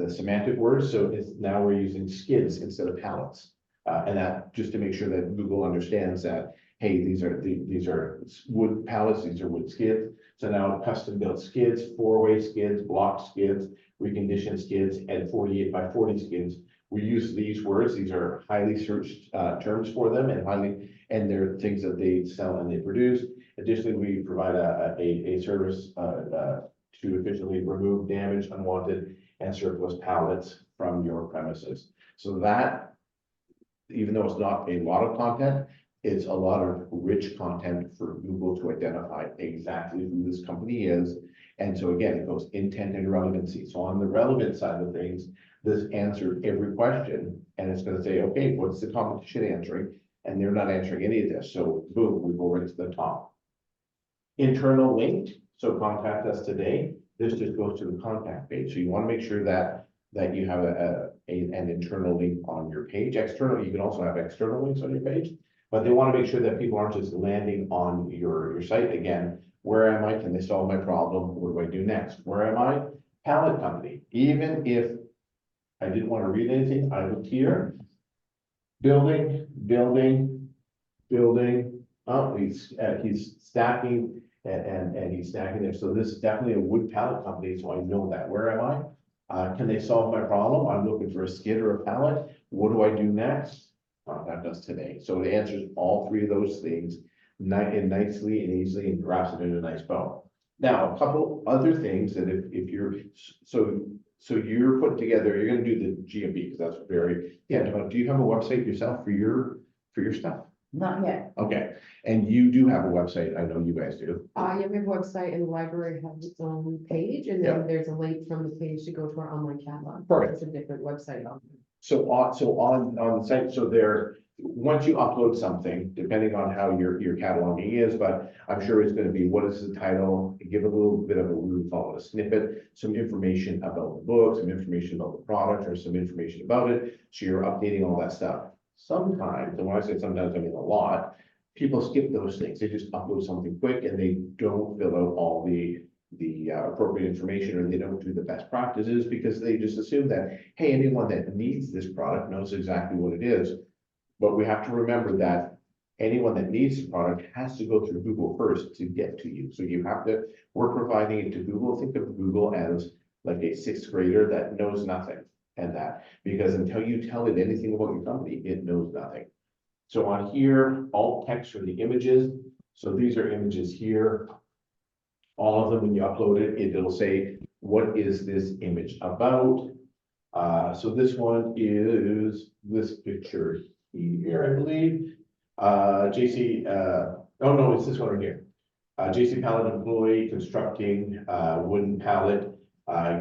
semantic words. So now we're using skids instead of pallets, and that just to make sure that Google understands that, hey, these are wood pallets, these are wood skids. So now custom built skids, 4-way skids, block skids, reconditioned skids, and 48 by 40 skids. We use these words. These are highly searched terms for them, and they're things that they sell and they produce. Additionally, we provide a service to efficiently remove damaged, unwanted, and surplus pallets from your premises. So that, even though it's not a lot of content, it's a lot of rich content for Google to identify exactly who this company is. And so again, it goes intent and relevancy. So on the relevant side of things, this answered every question, and it's going to say, okay, what's the competition answering? And they're not answering any of this. So boom, we go right to the top. Internal linked, so contact us today. This just goes to the contact page. So you want to make sure that you have an internal link on your page. External, you can also have external links on your page, but they want to make sure that people aren't just landing on your site. Again, where am I? Can they solve my problem? What do I do next? Where am I? pallet company, even if I didn't want to read anything, I looked here. Building, oh, he's stacking and he's stacking there, so this is definitely a wood pallet company, so I know that. Where am I? Can they solve my problem? I'm looking for a skid or a pallet. What do I do next? That does today. So it answers all three of those things nicely and easily and wraps it in a nice bow. Now, a couple other things that if you're, so you're putting together, you're gonna do the GMB, because that's very, yeah, do you have a website yourself for your stuff? Not yet. Okay, and you do have a website, I know you guys do. Yeah, we have a website and the library has its own page, and then there's a link from the page to go to our online catalog. Perfect. It's a different website on. So on the site, so there, once you upload something, depending on how your cataloging is, but I'm sure it's gonna be, what is the title? Give a little bit of a, we would call it a snippet, some information about the book, some information about the product, or some information about it. So you're updating all that stuff. Sometimes, and when I say sometimes, I mean a lot, people skip those things. They just upload something quick and they don't fill out all the appropriate information, or they don't do the best practices, because they just assume that, hey, anyone that needs this product knows exactly what it is. But we have to remember that anyone that needs the product has to go through Google first to get to you. So you have to, we're providing it to Google. Think of Google as like a sixth grader that knows nothing, and that, because until you tell it anything about your company, it knows nothing. So on here, alt text for the images. So these are images here. All of them, when you upload it, it'll say, what is this image about? So this one is this picture here, I believe. JC, oh no, it's this one right here. JC pallet employee constructing wooden pallet,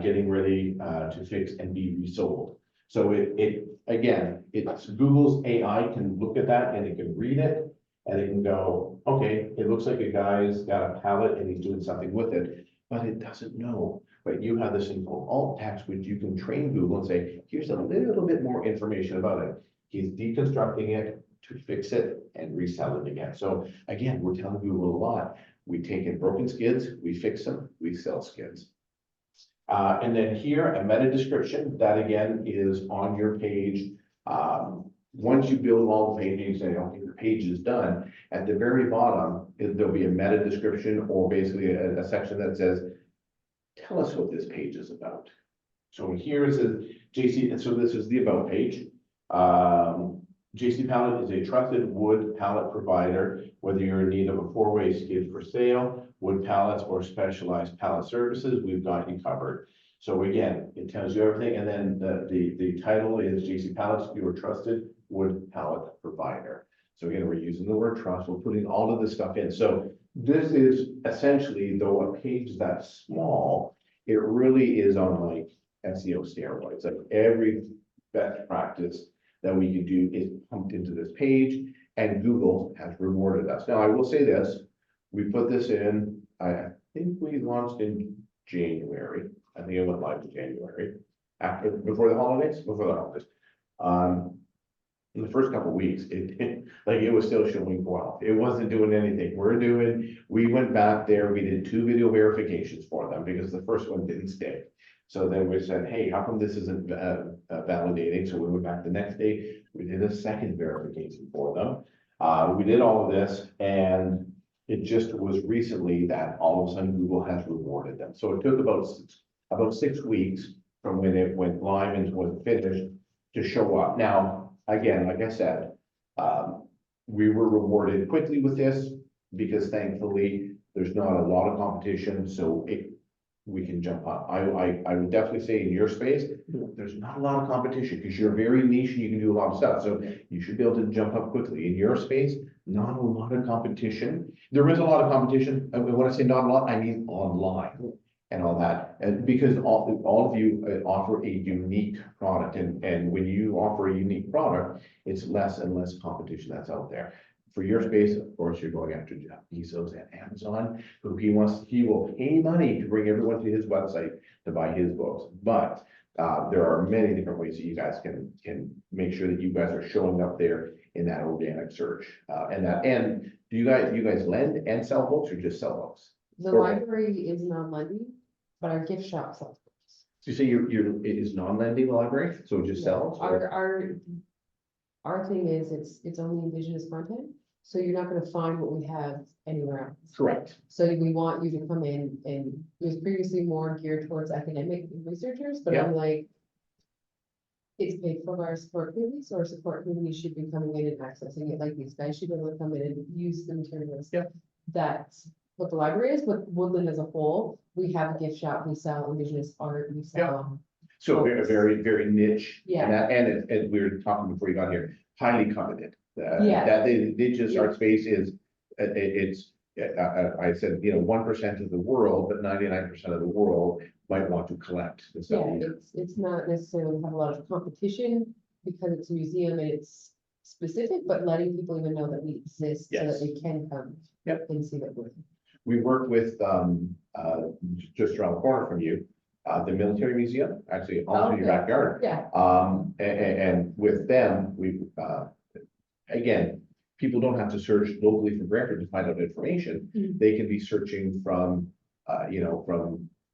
getting ready to fix and be resold. So it again, it's Google's AI can look at that and it can read it. And it can go, okay, it looks like a guy's got a pallet and he's doing something with it, but it doesn't know. But you have this thing called alt text, which you can train Google and say, here's a little bit more information about it. He's deconstructing it to fix it and resell it again. So again, we're telling Google a lot. We take in broken skids, we fix them, we sell skids. And then here, a meta description, that again is on your page. Once you build all the pages, say, okay, the page is done, at the very bottom, there'll be a meta description, or basically a section that says, tell us what this page is about. So here it says JC, and so this is the about page. JC Pallet is a trusted wood pallet provider, whether you're in need of a four-way skid for sale, wood pallets, or specialized pallet services, we've got you covered. So again, it tells you everything, and then the title is JC Pallets, your trusted wood pallet provider. So again, we're using the word trust, we're putting all of this stuff in. So this is essentially, though a page that small, it really is on like SEO steroids. Like every best practice that we can do is pumped into this page, and Google has rewarded us. Now, I will say this, we put this in, I think we launched in January. I think it went live in January, before the holidays. In the first couple of weeks, it was still showing well. It wasn't doing anything. We went back there, we did 2 video verifications for them because the first one didn't stick. So then we said, hey, how come this isn't validating? So we went back the next day, we did a second verification for them. We did all of this, and it just was recently that all of a sudden Google has rewarded them. So it took about 6 weeks from when it went live and was finished to show up. Now, again, like I said, we were rewarded quickly with this because thankfully there's not a lot of competition, so we can jump up. I would definitely say in your space, there's not a lot of competition because you're very niche and you can do a lot of stuff. So you should be able to jump up quickly. In your space, not a lot of competition. There is a lot of competition. And when I say not a lot, I mean online and all that. And because all of you offer a unique product, and when you offer a unique product, it's less and less competition that's out there. For your space, of course, you're going after Jeff Bezos and Amazon, who he will pay money to bring everyone to his website to buy his books. But there are many different ways that you guys can make sure that you guys are showing up there in that organic search. And do you guys lend and sell books, or just sell books? The library is non-lending, but our gift shop sells books. So you say it is non-lending library, so it just sells? or- Our thing is, it's only Indigenous content, so you're not gonna find what we have anywhere else. Correct. So we want you to come in, and it was previously more geared towards academic researchers, but Yeah. I'm like. It's paid for by our support community, so our support community should be coming in and accessing it, like these guys should be able to come in and use the materials. Yeah. That's what the library is, but Woodland as a whole, we have a gift shop, we sell Indigenous art, we sell. So very, very niche. Yeah. And we were talking before you got here, highly coveted. Yeah. That the Indigenous Yeah. art space is, I said, 1% of the world, but 99% of the world might want to collect and Yeah, sell. it's not necessarily have a lot of competition because it's a museum and it's specific, but letting people even know that we exist so that Yes. they can come. Yep. And see that we're. We work with, just around the corner from you, the military museum, actually also in your Okay. backyard. Yeah, And with them, again, people don't have to search locally for Brantford to find out information. Mhm. They can be searching from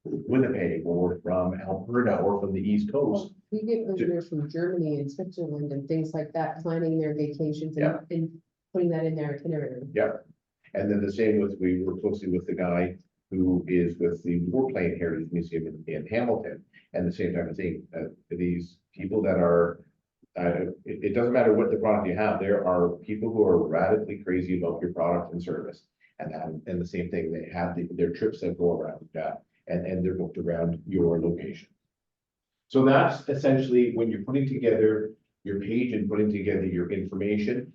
Winnipeg or from Alberta or from the East Coast. we get visitors from Germany and Switzerland and things like that, planning their vacations and putting that in their itinerary. Yep. And then the same with, we work closely with the guy who is with the Warplane Heritage Museum in Hamilton. And the same time, I think, these people that are, it doesn't matter what the product you have, there are people who are radically crazy about your product and service. And the same thing, they have their trips that go around, and they're booked around your location. So that's essentially when you're putting together your page and putting together your information.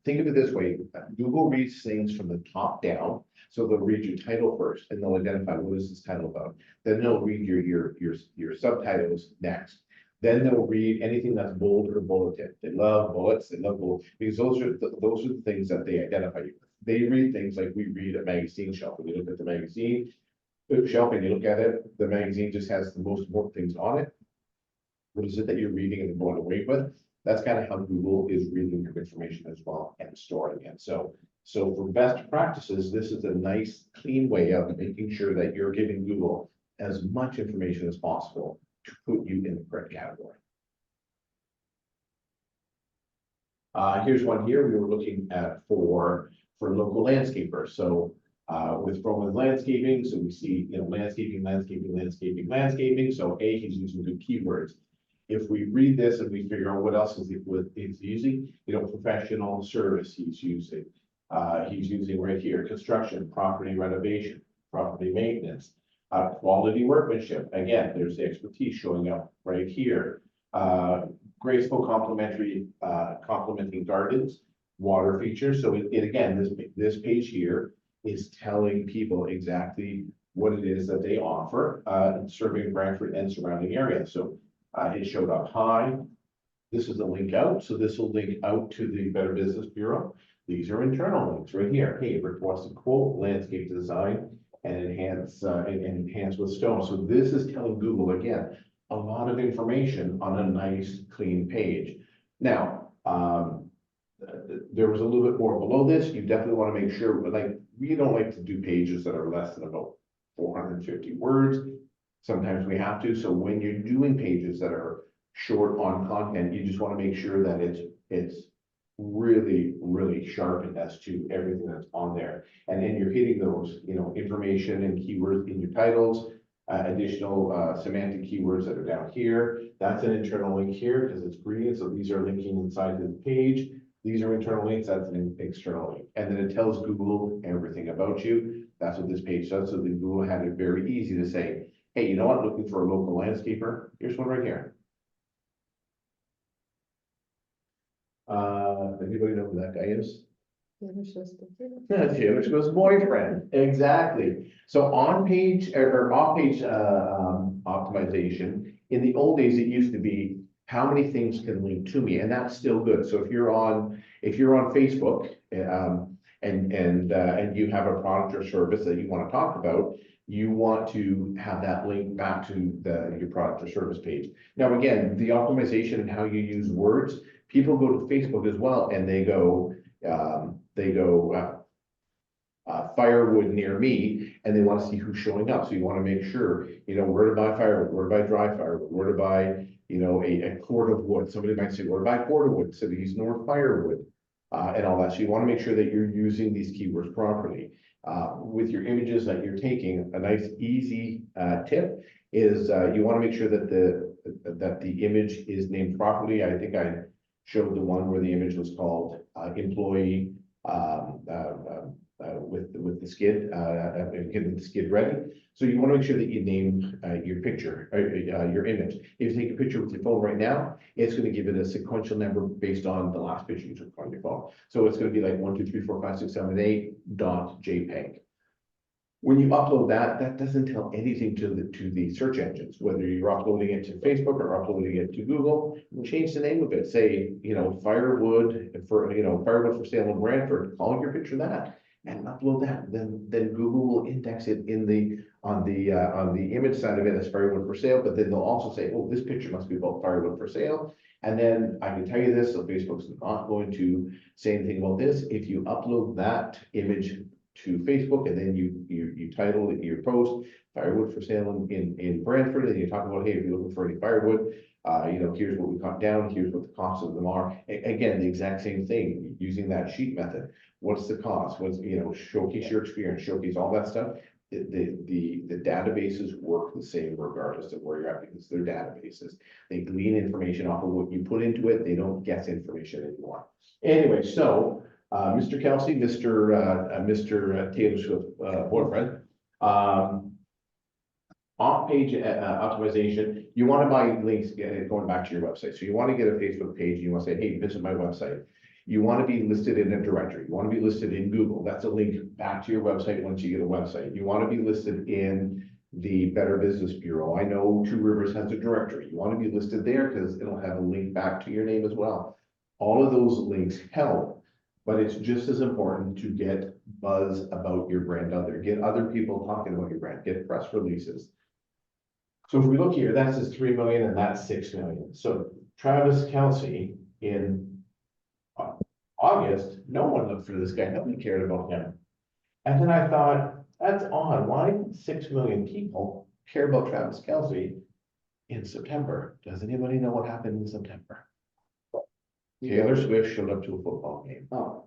Think of it this way, Google reads things from the top down. So they'll read your title first and they'll identify what is this title about. Then they'll read your subtitles next. Then they'll read anything that's bold or bulleted. They love bullets, they love bold, because those are the things that they identify you with. They read things like we read a magazine shelf. When you look at the magazine shelf and you look at it, the magazine just has the most important things on it. What is it that you're reading and going away with? That's kind of how Google is reading your information as well and storing it. So for best practices, this is a nice, clean way of making sure that you're giving Google as much information as possible to put you in the correct category. Here's one here we were looking at for local landscapers. So with Roman landscaping, so we see, landscaping. So he's using good keywords. If we read this and we figure out what else is it's using, professional service he's using. He's using right here, construction, property renovation, property maintenance, quality workmanship. Again, there's the expertise showing up right here. Graceful complementing gardens, water features. So it again, this page here is telling people exactly what it is that they offer, serving Brantford and surrounding areas. So it showed up high. This is a link out, so this will link out to the Better Business Bureau. These are internal links right here. Hey, request a quote, landscape design, and enhance with stone. So this is telling Google again a lot of information on a nice, clean page. Now, there was a little bit more below this. You definitely want to make sure, we don't like to do pages that are less than about 450 words. Sometimes we have to. So when you're doing pages that are short on content, you just want to make sure that it's really, really sharp as to everything that's on there. And then you're hitting those, information and keywords in your titles, additional semantic keywords that are down here. That's an internal link here because it's green. So these are linking inside the page. These are internal links. That's an external link. And then it tells Google everything about you. That's what this page does. So then Google had it very easy to say, hey, you know what? Looking for a local landscaper. Here's one right here. Anybody know who that guy is? Taylor Swift's boyfriend. Exactly. So on page or off page optimization, in the old days, it used to be how many things can link to me, and that's still good. So if you're on Facebook and you have a product or service that you want to talk about, you want to have that link back to your product or service page. Now, again, the optimization and how you use words, people go to Facebook as well, and they go firewood near me, and they wanna see who's showing up, so you wanna make sure, you know, where to buy firewood, where to buy dry firewood, where to buy, you know, a cord of wood, somebody might say, where to buy a cord of wood, so they use North firewood. And all that, so you wanna make sure that you're using these keywords properly. With your images that you're taking, a nice easy, tip is, you wanna make sure that the image is named properly. I think I showed the one where the image was called, employee, with the skid, getting the skid ready. So you want to make sure that you name your picture, your image. If you take a picture with your phone right now, it's going to give it a sequential number based on the last picture you took on your phone. So it's going to be like 1, 2, 3, 4, 5, 6, 7, 8 .jpeg. When you upload that, that doesn't tell anything to the search engines, whether you're uploading it to Facebook or uploading it to Google. Change the name of it. Say, you know, firewood for sale in Brantford. Call your picture that and upload that. Then Google will index it on the image side of it as firewood for sale. But then they'll also say, oh, this picture must be about firewood for sale. And then I can tell you this: so Facebook's not going to say anything about this if you upload that image to Facebook, and then you title your post firewood for sale in Brantford, and you talk about, hey, if you're looking for any firewood, you know, here's what we cut down, here's what the costs of them are. Again, the exact same thing, using that sheet method. What's the cost? What's, you know, showcase your experience, showcase all that stuff. The databases work the same regardless of where you're at, because they're databases. They glean information off of what you put into it. They don't guess information anymore. Anyway, so Mr. Kelsey, Mr. Taylor Swift boyfriend, off-page optimization. You want to buy links going back to your website. So you want to get a Facebook page. You want to say, hey, visit my website. You want to be listed in a directory. You want to be listed in Google. That's a link back to your website once you get a website. You want to be listed in the Better Business Bureau. I know Two Rivers has a directory. You want to be listed there because it'll have a link back to your name as well. All of those links help, but it's just as important to get buzz about your brand out there. Get other people talking about your brand. Get press releases. So if we look here, that says 3 million and that's 6 million. So Travis Kelsey in August, no one looked for this guy. Nobody cared about him. And then I thought, that's odd. Why 6 million people care about Travis Kelsey in September? Does anybody know what happened in September? Taylor Swift showed up to a football game. Oh,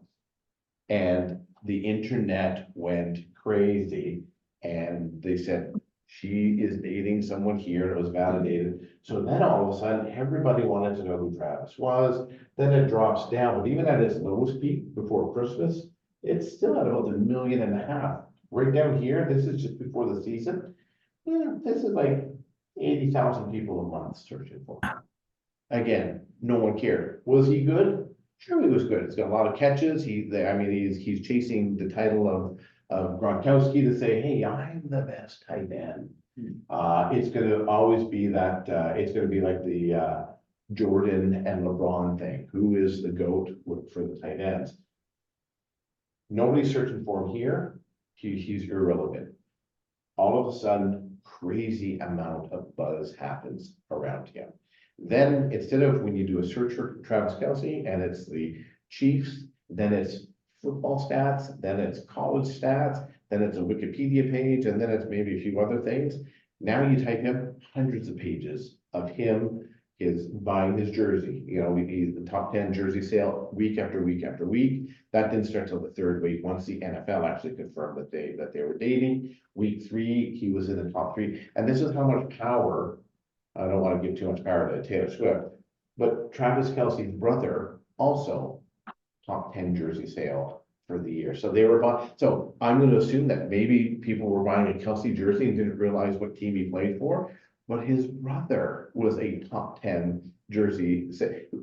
And the internet went crazy. And they said, she is dating someone here, and it was validated. So then all of a sudden, everybody wanted to know who Travis was. Then it drops down, but even at its lowest peak before Christmas, it's still at about 1.5 million. Right down here, this is just before the season. This is like 80,000 people a month searching for him. Again, no one cared. Was he good? Sure, he was good. He's got a lot of catches. He's chasing the title of Gronkowski to say, hey, I'm the best tight end. It's gonna always be that, it's gonna be like the Jordan and LeBron thing. Who is the GOAT for the tight ends? Nobody's searching for him here. He's irrelevant. All of a sudden, crazy amount of buzz happens around him. Then instead of when you do a search for Travis Kelsey and it's the Chiefs, then it's football stats, then it's college stats, then it's a Wikipedia page, and then it's maybe a few other things. Now you type in hundreds of pages of him buying his jersey. You know, he's the top 10 jersey sale week after week after week. That didn't start till the 3rd week, once the NFL actually confirmed that they were dating. Week 3, he was in the top 3. And this is how much power, I don't want to give too much power to Taylor Swift, but Travis Kelsey's brother also top 10 jersey sale for the year. So they were buying. So I'm going to assume that maybe people were buying a Kelsey jersey and didn't realize what team he played for. But his brother was a top 10 jersey.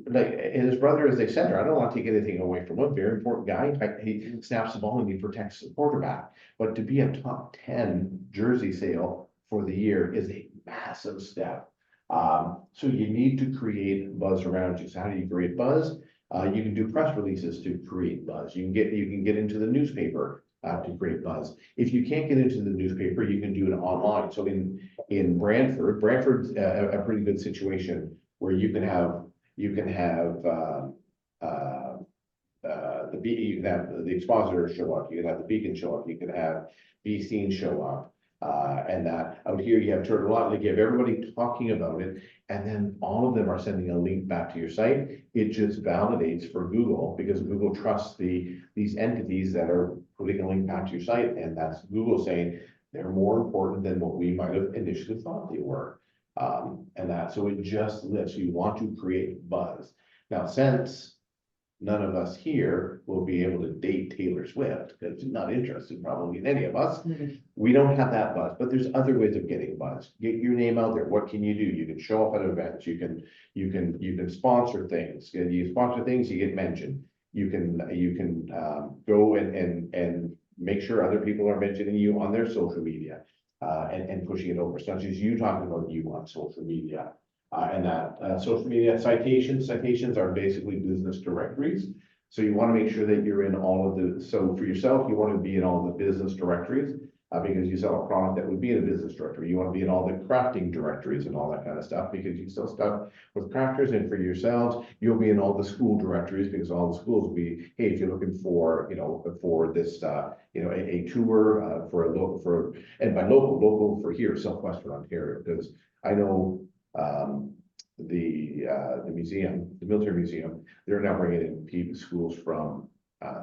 Like his brother is a center. I don't want to take anything away from him. Very important guy. In fact, he snaps the ball and he protects the quarterback. But to be a top 10 jersey sale for the year is a massive step. So you need to create buzz around you. So how do you create buzz? You can do press releases to create buzz. You can get into the newspaper to create buzz. If you can't get into the newspaper, you can do it online. So in Brantford's a pretty good situation where you can have you can have the expositor show up, you can have the beacon show up, you can have be seen show up. And that out here you have turtle lot, like you have everybody talking about it, and then all of them are sending a link back to your site. It just validates for Google, because Google trusts these entities that are putting a link back to your site, and that's Google saying they're more important than what we might have initially thought they were. So it just lets you want to create buzz. Now, since none of us here will be able to date Taylor Swift, because she's not interested probably in any of us. We don't have that buzz, but there's other ways of getting buzz. Get your name out there. What can you do? You can show up at events. You can sponsor things. You sponsor things, you get mentioned. You can go and make sure other people are mentioning you on their social media, and pushing it over. It's not just you talking about you on social media. Social media citations are basically business directories. So you want to make sure that you're in all of the, so for yourself, you want to be in all the business directories, because you sell a product that would be in a business directory. You want to be in all the crafting directories and all that kind of stuff, because you sell stuff with crafters. And for yourselves, you'll be in all the school directories, because all the schools will be, hey, if you're looking for, for this, a tour, for a local, and by local for here, Southwestern Ontario, because I know, the museum, the military museum, they're now bringing in people, schools from,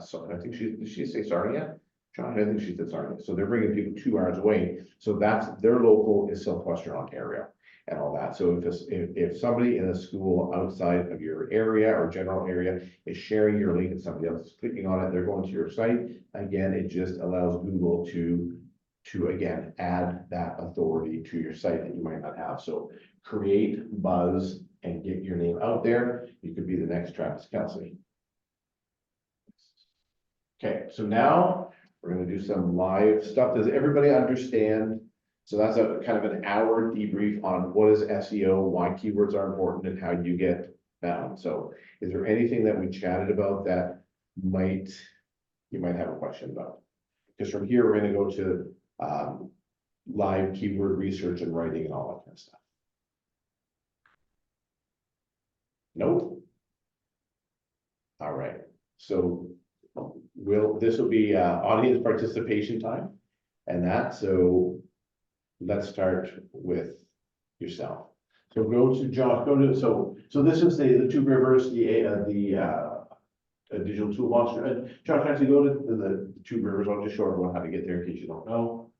so I think did she say Sarnia? John, I think she said Sarnia. So they're bringing people 2 hours away. So that's their local is Southwestern Ontario and all that. So if somebody in a school outside of your area or general area is sharing your link and somebody else is clicking on it, they're going to your site. Again, it just allows Google to again add that authority to your site that you might not have. So create buzz and get your name out there. You could be the next Travis Kelce. Okay, so now we're going to do some live stuff. Does everybody understand? So that's a kind of an hour debrief on what is SEO, why keywords are important, and how you get found. So is there anything that we chatted about that you might have a question about? Because from here, we're going to go to live keyword research and writing and all that kind of stuff. Nope. All right. So this will be audience participation time and that. So let's start with yourself. So go to Josh, so this is the Two Rivers, the digital toolbox. Josh, actually go to the Two Rivers. I'll just show everyone how to get there in case you don't know.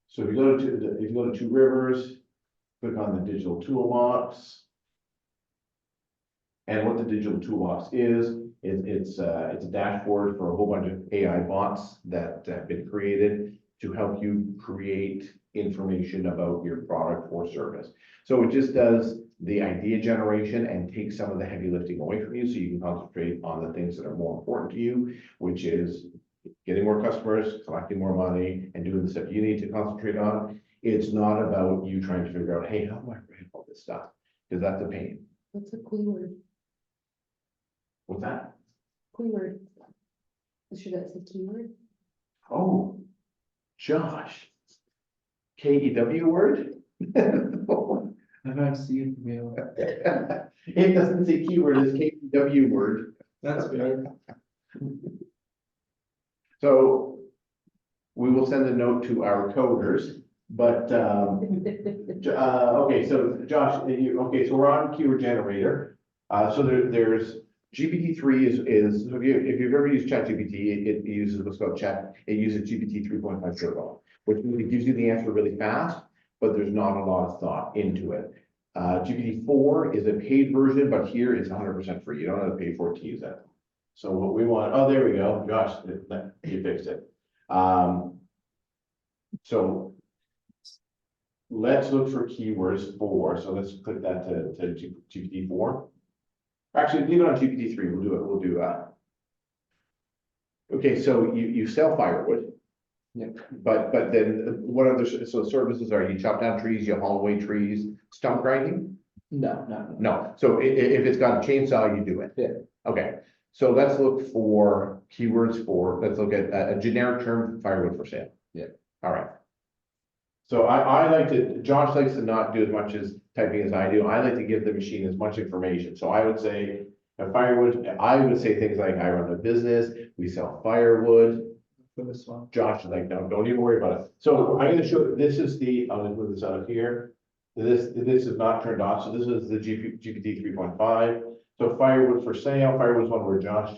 So if you go to Two Rivers, click on the digital toolbox. And what the digital toolbox is, it's a dashboard for a whole bunch of AI bots that have been created to help you create information about your product or service. So it just does the idea generation and takes some of the heavy lifting away from you, so you can concentrate on the things that are more important to you, which is getting more customers, collecting more money, and doing the stuff you need to concentrate on. It's not about you trying to figure out, hey, how do I write all this stuff? Because that's a pain. What's a keyword? What's that? Keyword. Should that say keyword? Oh, Josh. KEW word? I've seen mail. It doesn't say keyword, it's KEW word. That's fair. So we will send a note to our coders, but, okay, so Josh, so we're on keyword generator. So there's GPT-3 is if you've ever used ChatGPT, it uses what's called it uses GPT 3.5 Turbo, which really gives you the answer really fast, but there's not a lot of thought into it. GPT-4 is a paid version, but here it's 100% free. You don't have to pay for it to use it. So what we want, oh, there we go, Josh, you fixed it. So let's look for keywords so let's click that to GPT-4. Actually, leave it on GPT-3, we'll do okay, so you sell firewood. Yeah. But then what other, services are, you chop down trees, you haul away trees, stump grinding? No, so if it's got a chainsaw, you do it? Yeah. Okay, so let's look for keywords let's look at a generic term, firewood for sale. Yeah. All right. So I like to, Josh likes to not do as much as typing as I do. I like to give the machine as much information. So I would say, Now firewood, I would say things like, I run a business, we sell firewood. For this one. Josh is like, no, don't even worry about it. So I'm gonna show, this is the, I'm gonna move this out of here. This is not turned on, so this is the GPT 3.5. So firewood for sale, firewood's one word, Josh.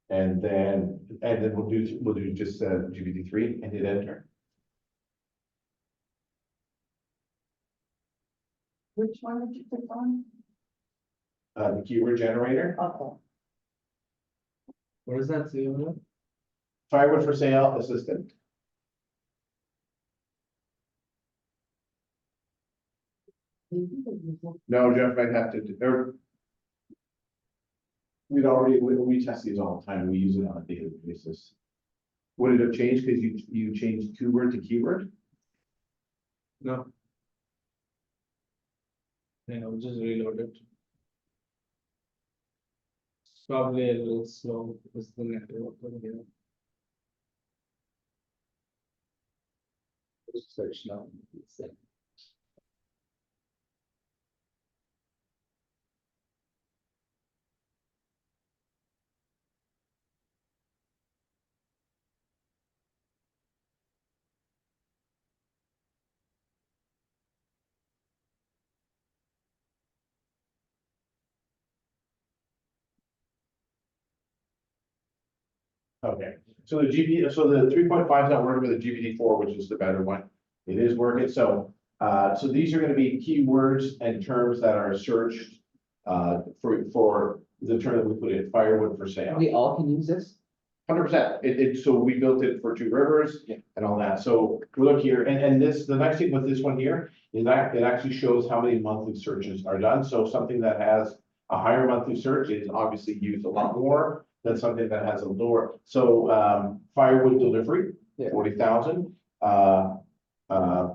And then we'll do just GPT 3 and hit enter. Which one did you click on? The keyword generator, Okay. What does that say over there? firewood for sale assistant. No, Jeff might have to, or. We test these all the time, we use it on a daily basis. Would it have changed because you changed keyword to keyword? No. Yeah, I'll just reload it. It's probably a little slow because the network over here. Just search now. Okay, so the 3.5 is not working with the GPT 4, which is the better one. It is working, so these are gonna be keywords and terms that are searched for the term that we put in, firewood for sale. We all can use this? 100%. So we built it for Two Rivers and all that. So we look here, and the nice thing with this one here is that it actually shows how many monthly searches are done. So something that has a higher monthly search is obviously used a lot more than something that has a lower. So firewood delivery, Yeah. 40,000.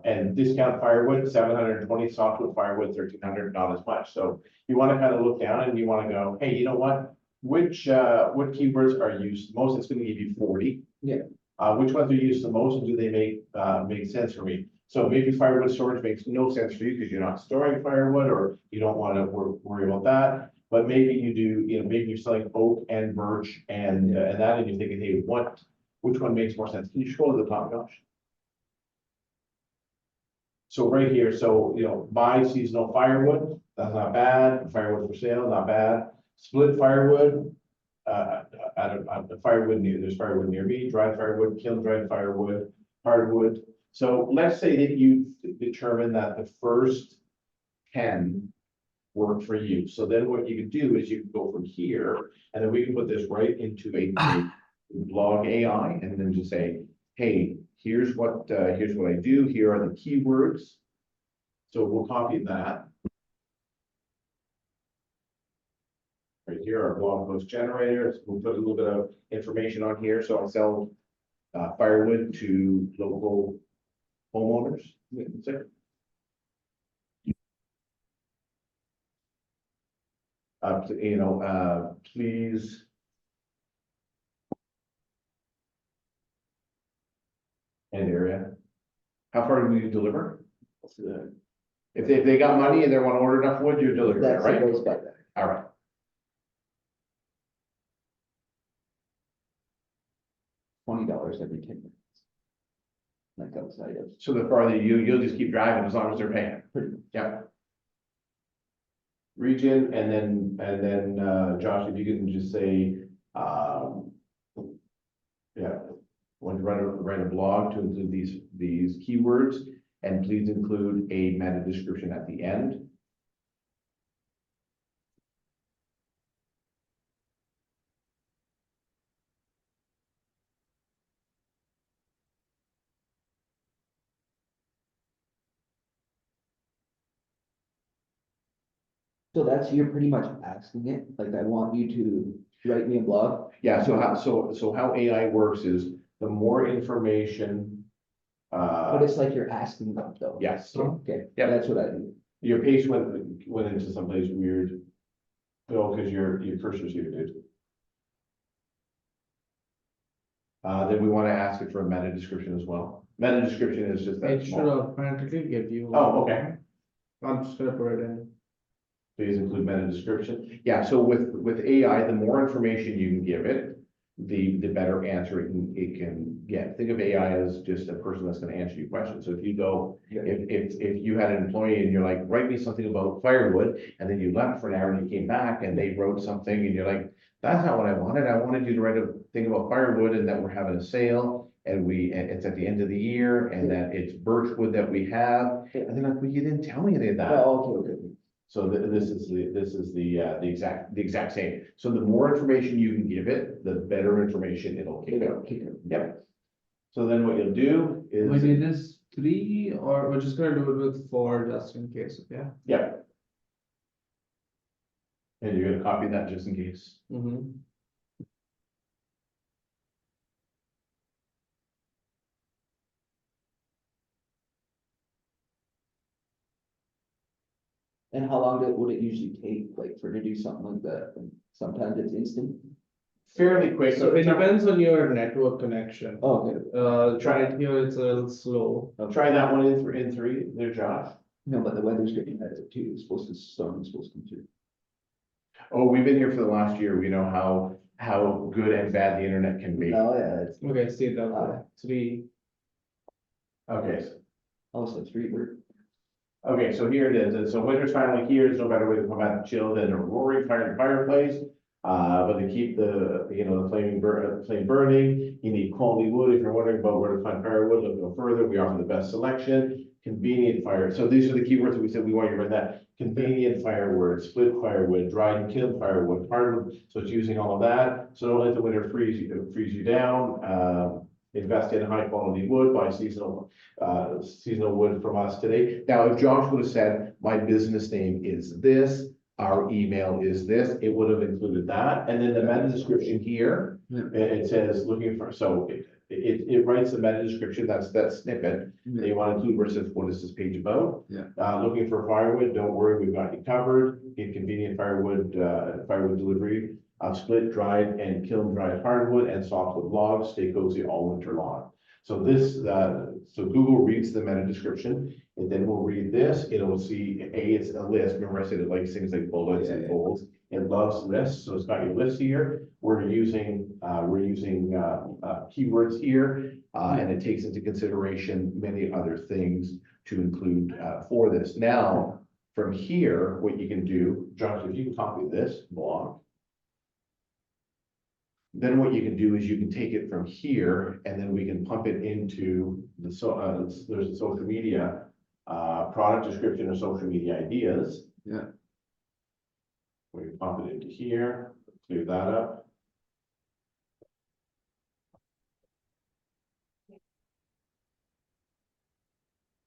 And discount firewood, 720, softwood firewood, 1,300, not as much. So you want to kind of look down and you want to go, hey, you know what? What keywords are used most? It's going to give you 40. Yeah. Which ones are used the most and do they make sense for me? So maybe firewood storage makes no sense for you because you're not storing firewood or you don't want to worry about that. But maybe you do, maybe you're selling oak and birch and that, and you're thinking, hey, which one makes more sense? Can you scroll to the top, Josh? So right here, so, buy seasonal firewood, that's not bad. Firewood for sale, not bad. Split firewood, there's firewood near me, dried firewood, kiln dried firewood, hardwood. So let's say that you determine that the first 10 work for you. So then what you can do is you can go from here, and then we can put this right into a blog AI, and then just say, hey, here's what I do, here are the keywords. So we'll copy that. Right here, our blog post generator, we'll put a little bit of information on here, so I'll sell firewood to local homeowners. That's it. Please. And area. How far do you deliver? If they got money and they want to order enough wood, you deliver it, That's right? it goes by that. All right. $20 every 10 minutes. Like outside of. So the farther you'll just keep driving as long as they're paying. Pretty much. Yeah. Region and then Josh, if you can just say, yeah, want to write a blog to include these keywords, and please include a meta description at the end. So you're pretty much asking it, like, I want you to write me a blog. Yeah, so how AI works is the more information. But it's like you're asking them though. Yes. Okay, Yeah. that's what I do. Your page went into someplace weird. Bill, because your cursor's here, dude. Then we want to ask it for a meta description as well. Meta description is just that It should small. automatically give you. Oh, okay. I'm just gonna put it in. Please include meta description. Yeah, so with AI, the more information you can give it, the better answer it can get. Think of AI as just a person that's gonna answer your questions. So if you go, if you had an employee and you're like, write me something about firewood, and then you left for an hour and you came back and they wrote something and you're like, that's not what I wanted. I wanted you to write a thing about firewood and that we're having a sale and it's at the end of the year and that it's birch wood that we have. And they're like, well, you didn't tell me any of that. Oh, okay. So this is the exact same. So the more information you can give it, the better information it'll kick out. Yep. So then what you'll do We is, need this 3, or we're just gonna do it with 4 just in case, yeah? yeah. And you're gonna copy that just in case. Mm-hmm. And how long would it usually take, like, for to do something like that? And sometimes it's instant. Fairly quick. So it depends on your network connection. Oh, okay. Try it here, it's a little slow. Try that one in three, there, Josh. No, but the weather's getting better too. It's supposed to storm, it's supposed to come through. Oh, we've been here for the last year. We know how good and bad the internet can be. Oh, yeah, it's Okay, see that, 3. Okay, also 3 word. okay, so here it is. And so winter's finally here. There's no better way to combat the chill than a roaring fireplace. But to keep the flame burning, you need quality wood. If you're wondering about where to find firewood, look no further. We offer the best selection. Convenient fire. So these are the keywords that we said we want you to write that. Convenient firewood, split firewood, dried and killed firewood, hardwood. So it's using all of that. So don't let the winter freeze you down. Invest in high quality wood, buy seasonal wood from us today. Now, if Josh would have said, my business name is this, our email is this, it would have included that. And then the meta description here, it says looking for, so it writes the meta description, that's that snippet. They want to include where it says, what is this page about? Yeah. Looking for firewood, don't worry, we've got you covered. Get convenient firewood delivery. Split, dried, and kiln dried hardwood and softwood logs, stay cozy all winter long. So so Google reads the meta description, and then we'll read this. It'll see it's a list. Remember I said it likes things like bullets and folds. It loves lists, so it's got your list here. We're using keywords here, and it takes into consideration many other things to include for this. Now, from here, what you can do, Josh, if you can copy this block. Then what you can do is you can take it from here and then we can pump it into there's a social media, product description or social media ideas. Yeah. We can pump it into here, clear that up.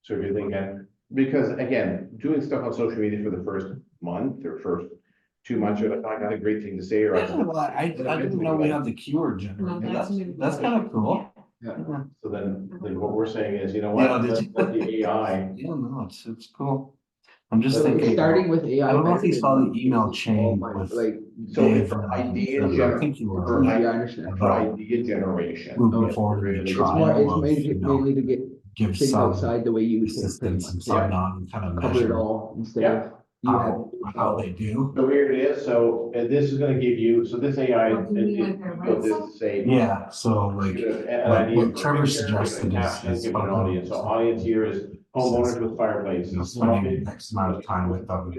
So if you're thinking, because again, doing stuff on social media for the first month or first 2 months, you're like, oh, I got a great thing to say, or Well, I didn't know we have the keyword generator. That's kind of cool. so then what we're saying is, you know what, Yeah, let's let the AI. Yeah, no, it's cool. I'm just So thinking. starting with AI. I don't know if you saw the email chain with. Like, So Dave, for idea I think you for were. yeah, I understand. for idea generation. Moving Yes, forward really, in the it's trial. more- It's of, mainly, you know, mainly to get Give things some outside the way you would think. assistance and Yeah. sign on, kind of Cover it measure all instead Yeah. of. You have. how they do. So here it is, so this is gonna give you, so this AI, What do you mean with their built this to website? say. Yeah, so like, An what- idea what for a Trevor picture, suggested give a is- caption, is give an helping- audience. So audience here is homeowners with fireplaces. you know, spending X amount of time with them,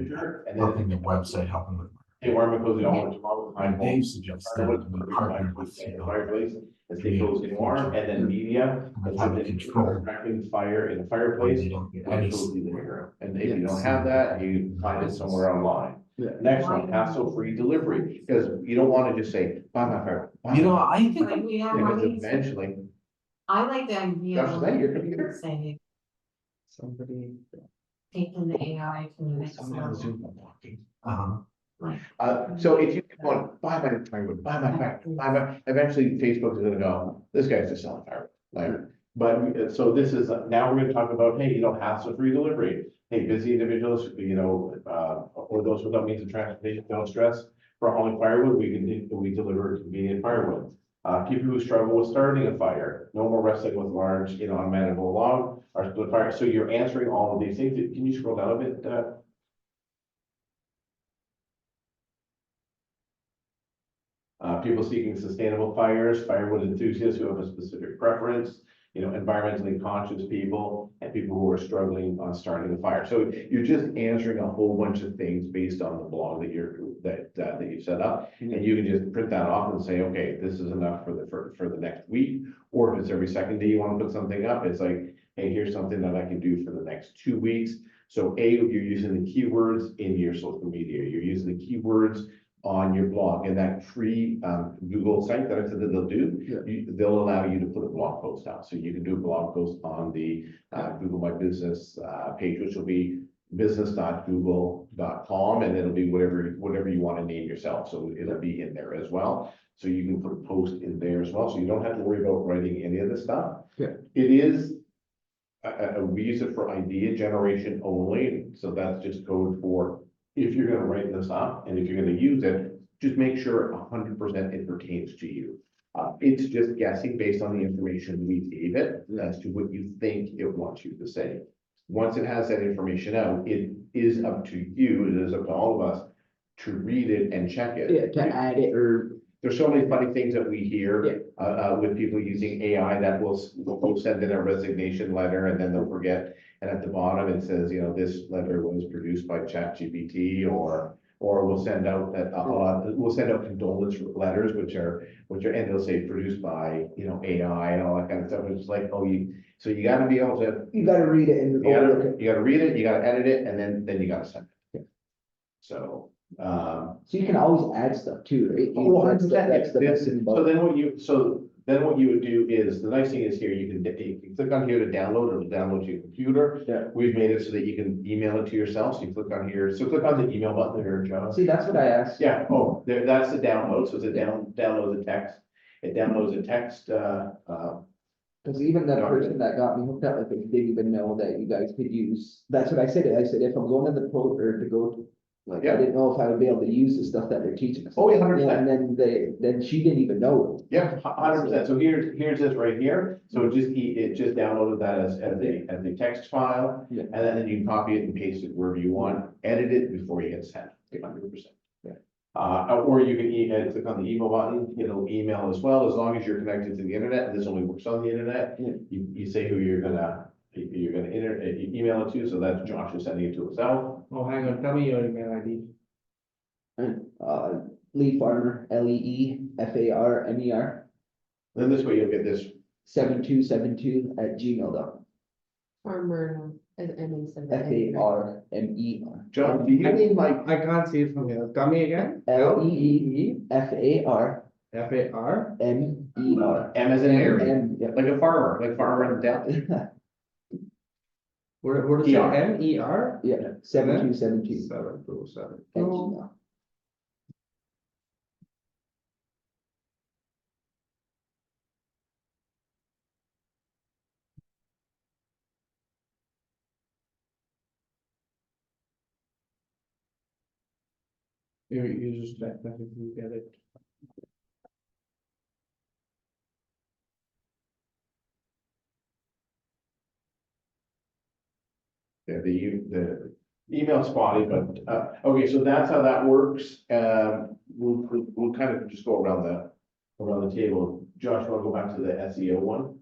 And helping then, the website, helping with. hey, warm cozy all winter long with high Dave home. suggested we partner with, you know, Fireplace, and stay create cozy and warm, and then media, kind of and have a something control cracking fire in a when fireplace. they don't get Or any. cozy living room. And if you don't have that, you find it somewhere online. Yeah. Next one, hassle-free delivery, because you don't want to just say, buy my fire. buy You know, my-" I think. Like we have Because money. eventually, I like the idea Josh, is that your computer? of saying, Somebody. taking the AI to the next Somebody on level. Zoom I'm walking. Like, So if you want, buy my firewood, buy my fire, buy my, eventually Facebook is gonna go, this guy's just selling firewood. Like, but, so this is, now we're gonna talk about, hey, hassle-free delivery. Hey, busy individuals, or those without means of transportation, don't stress. For hauling firewood, we deliver convenient firewood. People who struggle with starting a fire, no more wrestling with large, unmanageable log or split fire. So you're answering all of these things. Can you scroll down a bit? People seeking sustainable fires, firewood enthusiasts who have a specific preference, environmentally conscious people, and people who are struggling on starting a fire. So you're just answering a whole bunch of things based on the blog that that you set up, and you can just print that off and say, okay, this is enough for the next week. Or if it's every second day you want to put something up, it's like, hey, here's something that I can do for the next 2 weeks. So you're using the keywords in your social media, you're using the keywords on your blog, and that free Google site that I said that they'll do, they'll allow you to put a blog post out. So you can do a blog post on the Google My Business page, which will be business.google.com, and it'll be whatever you want to name yourself. So it'll be in there as well. So you can put a post in there as well. So you don't have to worry about writing any of this stuff. Yeah. It is, we use it for idea generation only. So that's just code for, if you're gonna write this up and if you're gonna use it, just make sure 100% it pertains to you. It's just guessing based on the information we gave it as to what you think it wants you to say. Once it has that information out, it is up to you, it is up to all of us to read it and check it. Yeah, to add it or, There's so many funny things that we hear with people using AI that will send in a resignation letter and then they'll forget. And at the bottom, it says, this letter was produced by ChatGPT, or we'll send out we'll send out condolence letters, which are, and they'll say produced by, AI and all that kind of stuff. It's like, so you gotta be able to, you gotta read it and. you gotta read it, you gotta edit it, and then you gotta send it. So, So you can always add stuff too, right? Oh, That's the 100%. best thing So about- then what you would do is, the nice thing is here, you can click on here to download, it'll download to your computer. Yeah. We've made it so that you can email it to yourself, so you click on here, so click on the email button there, John. See, that's what I asked. Yeah, that's the download, so it's download the text, it downloads the text, Cause even the person that got me hooked up, like, they didn't even know that you guys could use, that's what I said, if I'm going to the pro, or to go, like, Yeah. I didn't know if I would be able to use the stuff that they're teaching us. Oh, yeah, 100%. And then she didn't even know. yeah, 100%, so here's this right here, so it just downloaded that as a text file. Yeah. And then you can copy it and paste it wherever you want, edit it before you hit send, 100%. Yeah. Or you can click on the email button, it'll email as well, as long as you're connected to the internet, this only works on the internet. Yeah. You say who you're gonna email it to, so that's Josh is sending it to himself. Oh, hang on, tell me your email ID. Lee Farmer, LeeFarmer, Then this way you'll get this, 7272 @gmail.com. Farmer, and instead of. FARMER. John, do you need like, I can't see it from here. Tell me again. LeeFarmer. FAR. M as in Mary, Yeah. like a farmer in the town? What is it? ER. MER? Yeah, 7272. 727. @gmail. You just let me get it. Yeah, the email spotted, but, okay, so that's how that works. We'll kind of just go around the table. Josh, wanna go back to the SEO one?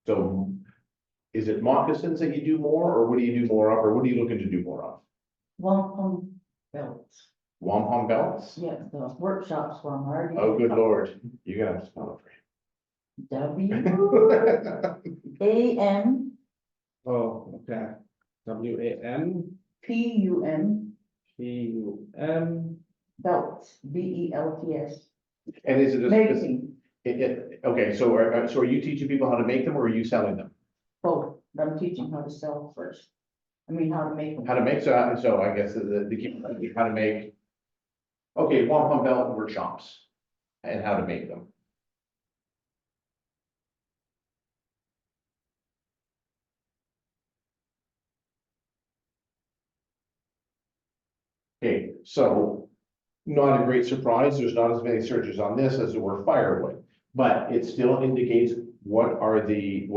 So is it moccasins that you do more, or what do you do more of, or what are you looking to do more of? Wampum belts. Wampum belts? Yes, the workshops were already. Oh, good lord, you're gonna have to spell WAM Oh, okay. WAM PUM PUM. belts, BELTS. it. And is it a? Making Okay, so are you teaching people how to make them, or are you selling them? both, but I'm teaching how to sell first. I mean, how to make them. How to make, so I guess the key, how to make. Okay, wampum belt workshops, and how to make them. Okay, so not a great surprise, there's not as many searches on this as there were firewood. But it still indicates what are the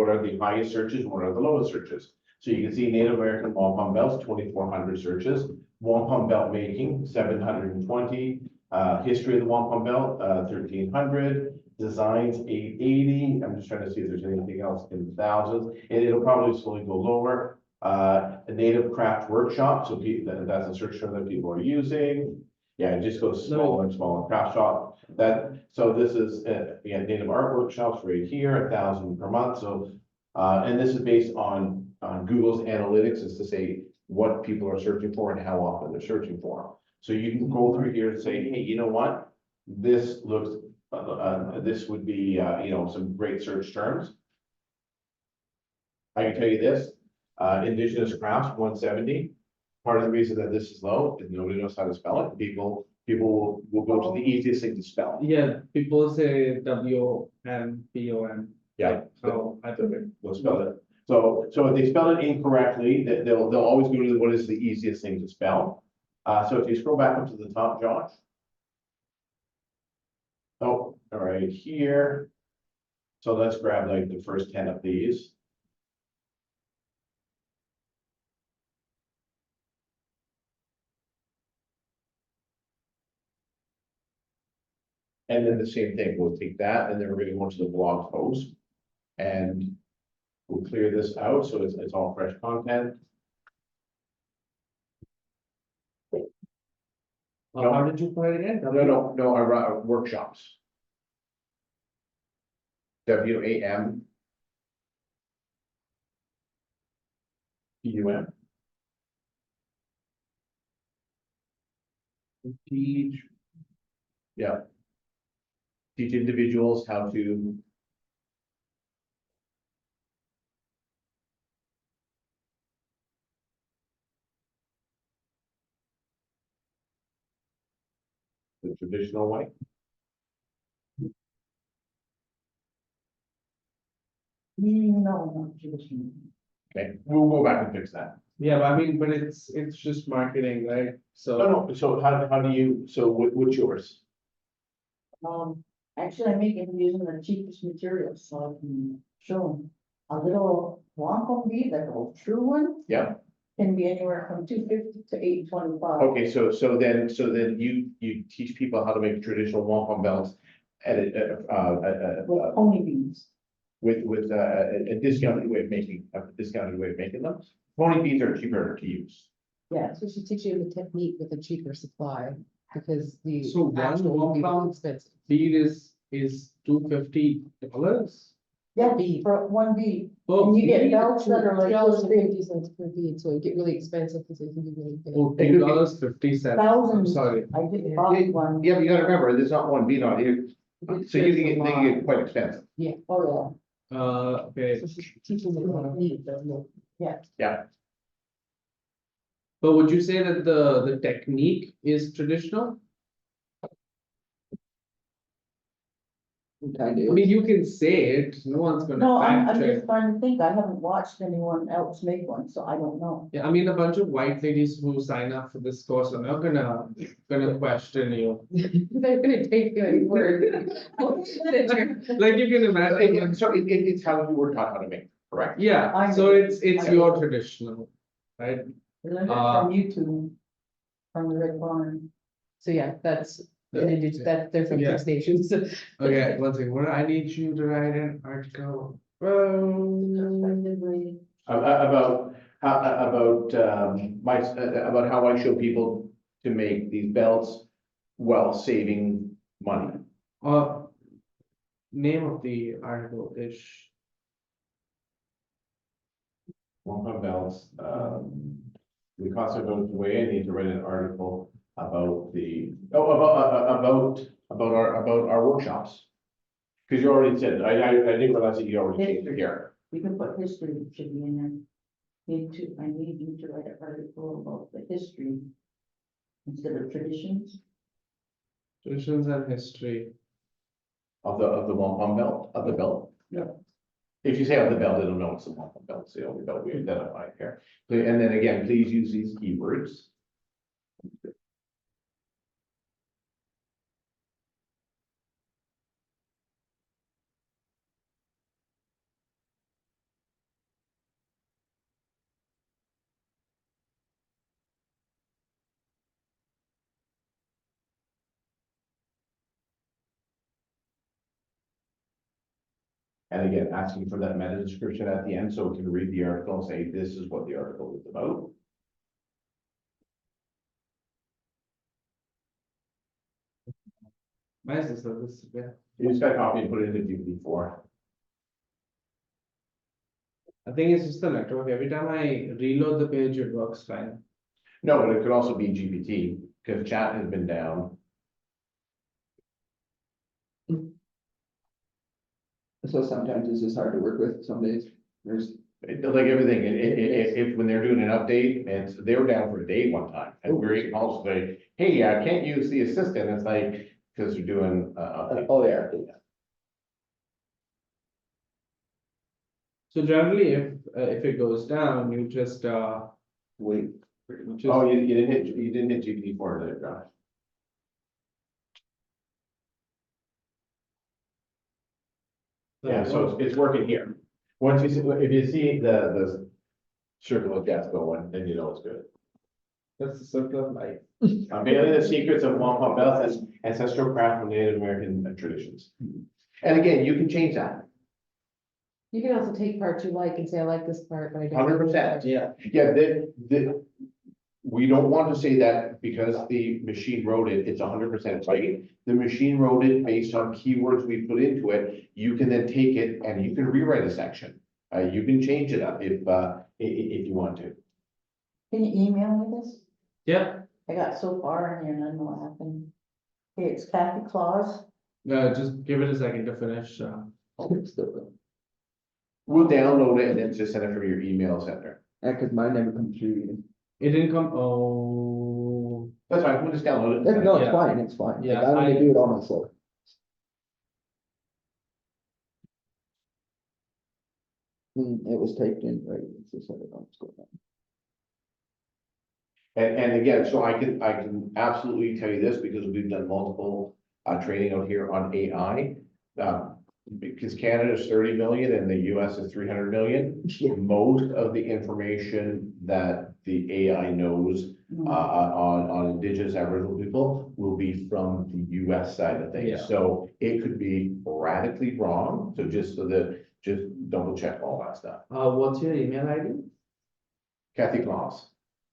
highest searches, what are the lowest searches. So you can see Native American wampum belts, 2,400 searches, wampum belt making, 720, history of the wampum belt, 1,300, designs, 880. I'm just trying to see if there's anything else in the thousands, and it'll probably slowly go lower. A native craft workshop, so that's a search term that people are using. Yeah, it just goes smaller and smaller. Craft shop, so this is, again, native art workshops right here, 1,000 per month, so. And this is based on Google's analytics, is to say what people are searching for and how often they're searching for them. So you can go through here and say, hey, you know what? This looks, this would be, some great search terms. I can tell you this, indigenous crafts, 170. Part of the reason that this is low is nobody knows how to spell it. People will go to the easiest thing to spell. Yeah, people say WMPOM. Yeah. So I think it. They'll spell it. So if they spell it incorrectly, they'll always go to what is the easiest thing to spell. So if you scroll back up to the top, Josh. Oh, all right, here. So let's grab like the first 10 of these. And then the same thing, we'll take that and then we're gonna go to the blog post. And we'll clear this out, so it's all fresh content. No. How did you put it again? No, I run workshops. WAM. PUM. Teach. Yeah. Teach individuals how to. The traditional way. No, not traditional. Okay, we'll go back and fix that. Yeah, but I mean, but it's just marketing, right? So. No, so how do you, so what's yours? Actually, I'm making using the cheapest materials, so I can show them. A little wampum bead, like a true one, Yeah, can be anywhere from 250 to 825. okay, so then you teach people how to make traditional wampum belts at With pony beads. with a discounted way of making, them. Pony beads are cheaper to use. Yeah, So she teach you the technique with a cheaper supply, because the So one actual will be wampum expensive. Bead is $250. yeah, Bead. for one bead. Oh, And you get bead? belts that are like $2.50 this big, per bead, so it get really expensive because it can be really big. Oh, $2.50. I'm thousands. sorry. I did buy one. Yeah, but you gotta remember, there's not one bead on here, so you can they can get quite expensive. Oh, Okay, So she's teaching them how to bead, doesn't it? Yeah, but would you say that the technique is traditional? Kind I of. mean, you can say it, no one's yeah. gonna No, I'm fact check. just trying to think. I haven't watched anyone else make one, so I don't know. Yeah, I mean, a bunch of white ladies who sign up for this course are not gonna question you. They're gonna take you at your word. Like you can imagine. so it's how you were taught how to make, correct? Yeah, so it's your traditional, right? I learned it from YouTube, from the Red Barn. So yeah, that's, they're from Yeah. First Nations. Okay, one thing, what I need you to write an article. Effectively, About about how I show people to make these belts while saving money. Name of the article is. Wampum belts, the cost of goes away, I need to write an article about about our workshops. Cause you already said, I didn't realize that you already said it here. you can put history, should be in there. I need you to write an article about the history instead of traditions. Traditions and history. Of the wampum belt, of the belt. Yeah. If you say of the belt, they don't know it's the wampum belt, it's the only belt we identify here. And then again, please use these keywords. And again, asking for that meta description at the end, so we can read the article and say, this is what the article is about. Nice, so this, yeah. You just got to copy and put it into GPT-4. I think it's just the network. Every time I reload the page, it works fine. No, but it could also be GPT, because chat has been down. So sometimes it's just hard to work with, some days, there's, Like everything, if when they're doing an update, they were down for a day one time, and we're getting calls say, hey, I can't use the assistant, it's like, because they're doing, oh, yeah. So generally, if it goes down, you just, Wait, just, oh, you didn't hit GPT-4, did it, Josh? Yeah, so it's working here. Once you see, if you see the circle of death going, then you know it's good. that's the circle of life. Unveiling the secrets of Wampum Bell's ancestral craft from Native American traditions. And again, you can change that, You can also take parts you like and say, I like this part, but I don't. like this 100%. part." yeah, Yeah, we don't want to say that because the machine wrote it, it's 100% right. The machine wrote it based on keywords we put into it. You can then take it and you can rewrite a section. You can change it up if you want to. Can you email me this? Yeah, I got so far in here and I don't know what happened. Okay, it's Kathy Claus. just give it a second to finish. it's still, We'll download it and then just send it from your email center. yeah, cause mine never comes through even. It didn't come, oh, That's fine, we'll just download it. and send it. No, Yeah. it's fine, like, Yeah, I only I- do it all myself. It was typed in, right, it's just like, oh, it's going on. And again, so I can absolutely tell you this because we've done multiple training out here on AI. Because Canada is 30 million and the US is 300 million. Yeah. Most of the information that the AI knows on indigenous Aboriginal people will be from the US side of things. Yeah. So it could be radically wrong. So just double check all that stuff. what's your email ID? Kathy Kloss.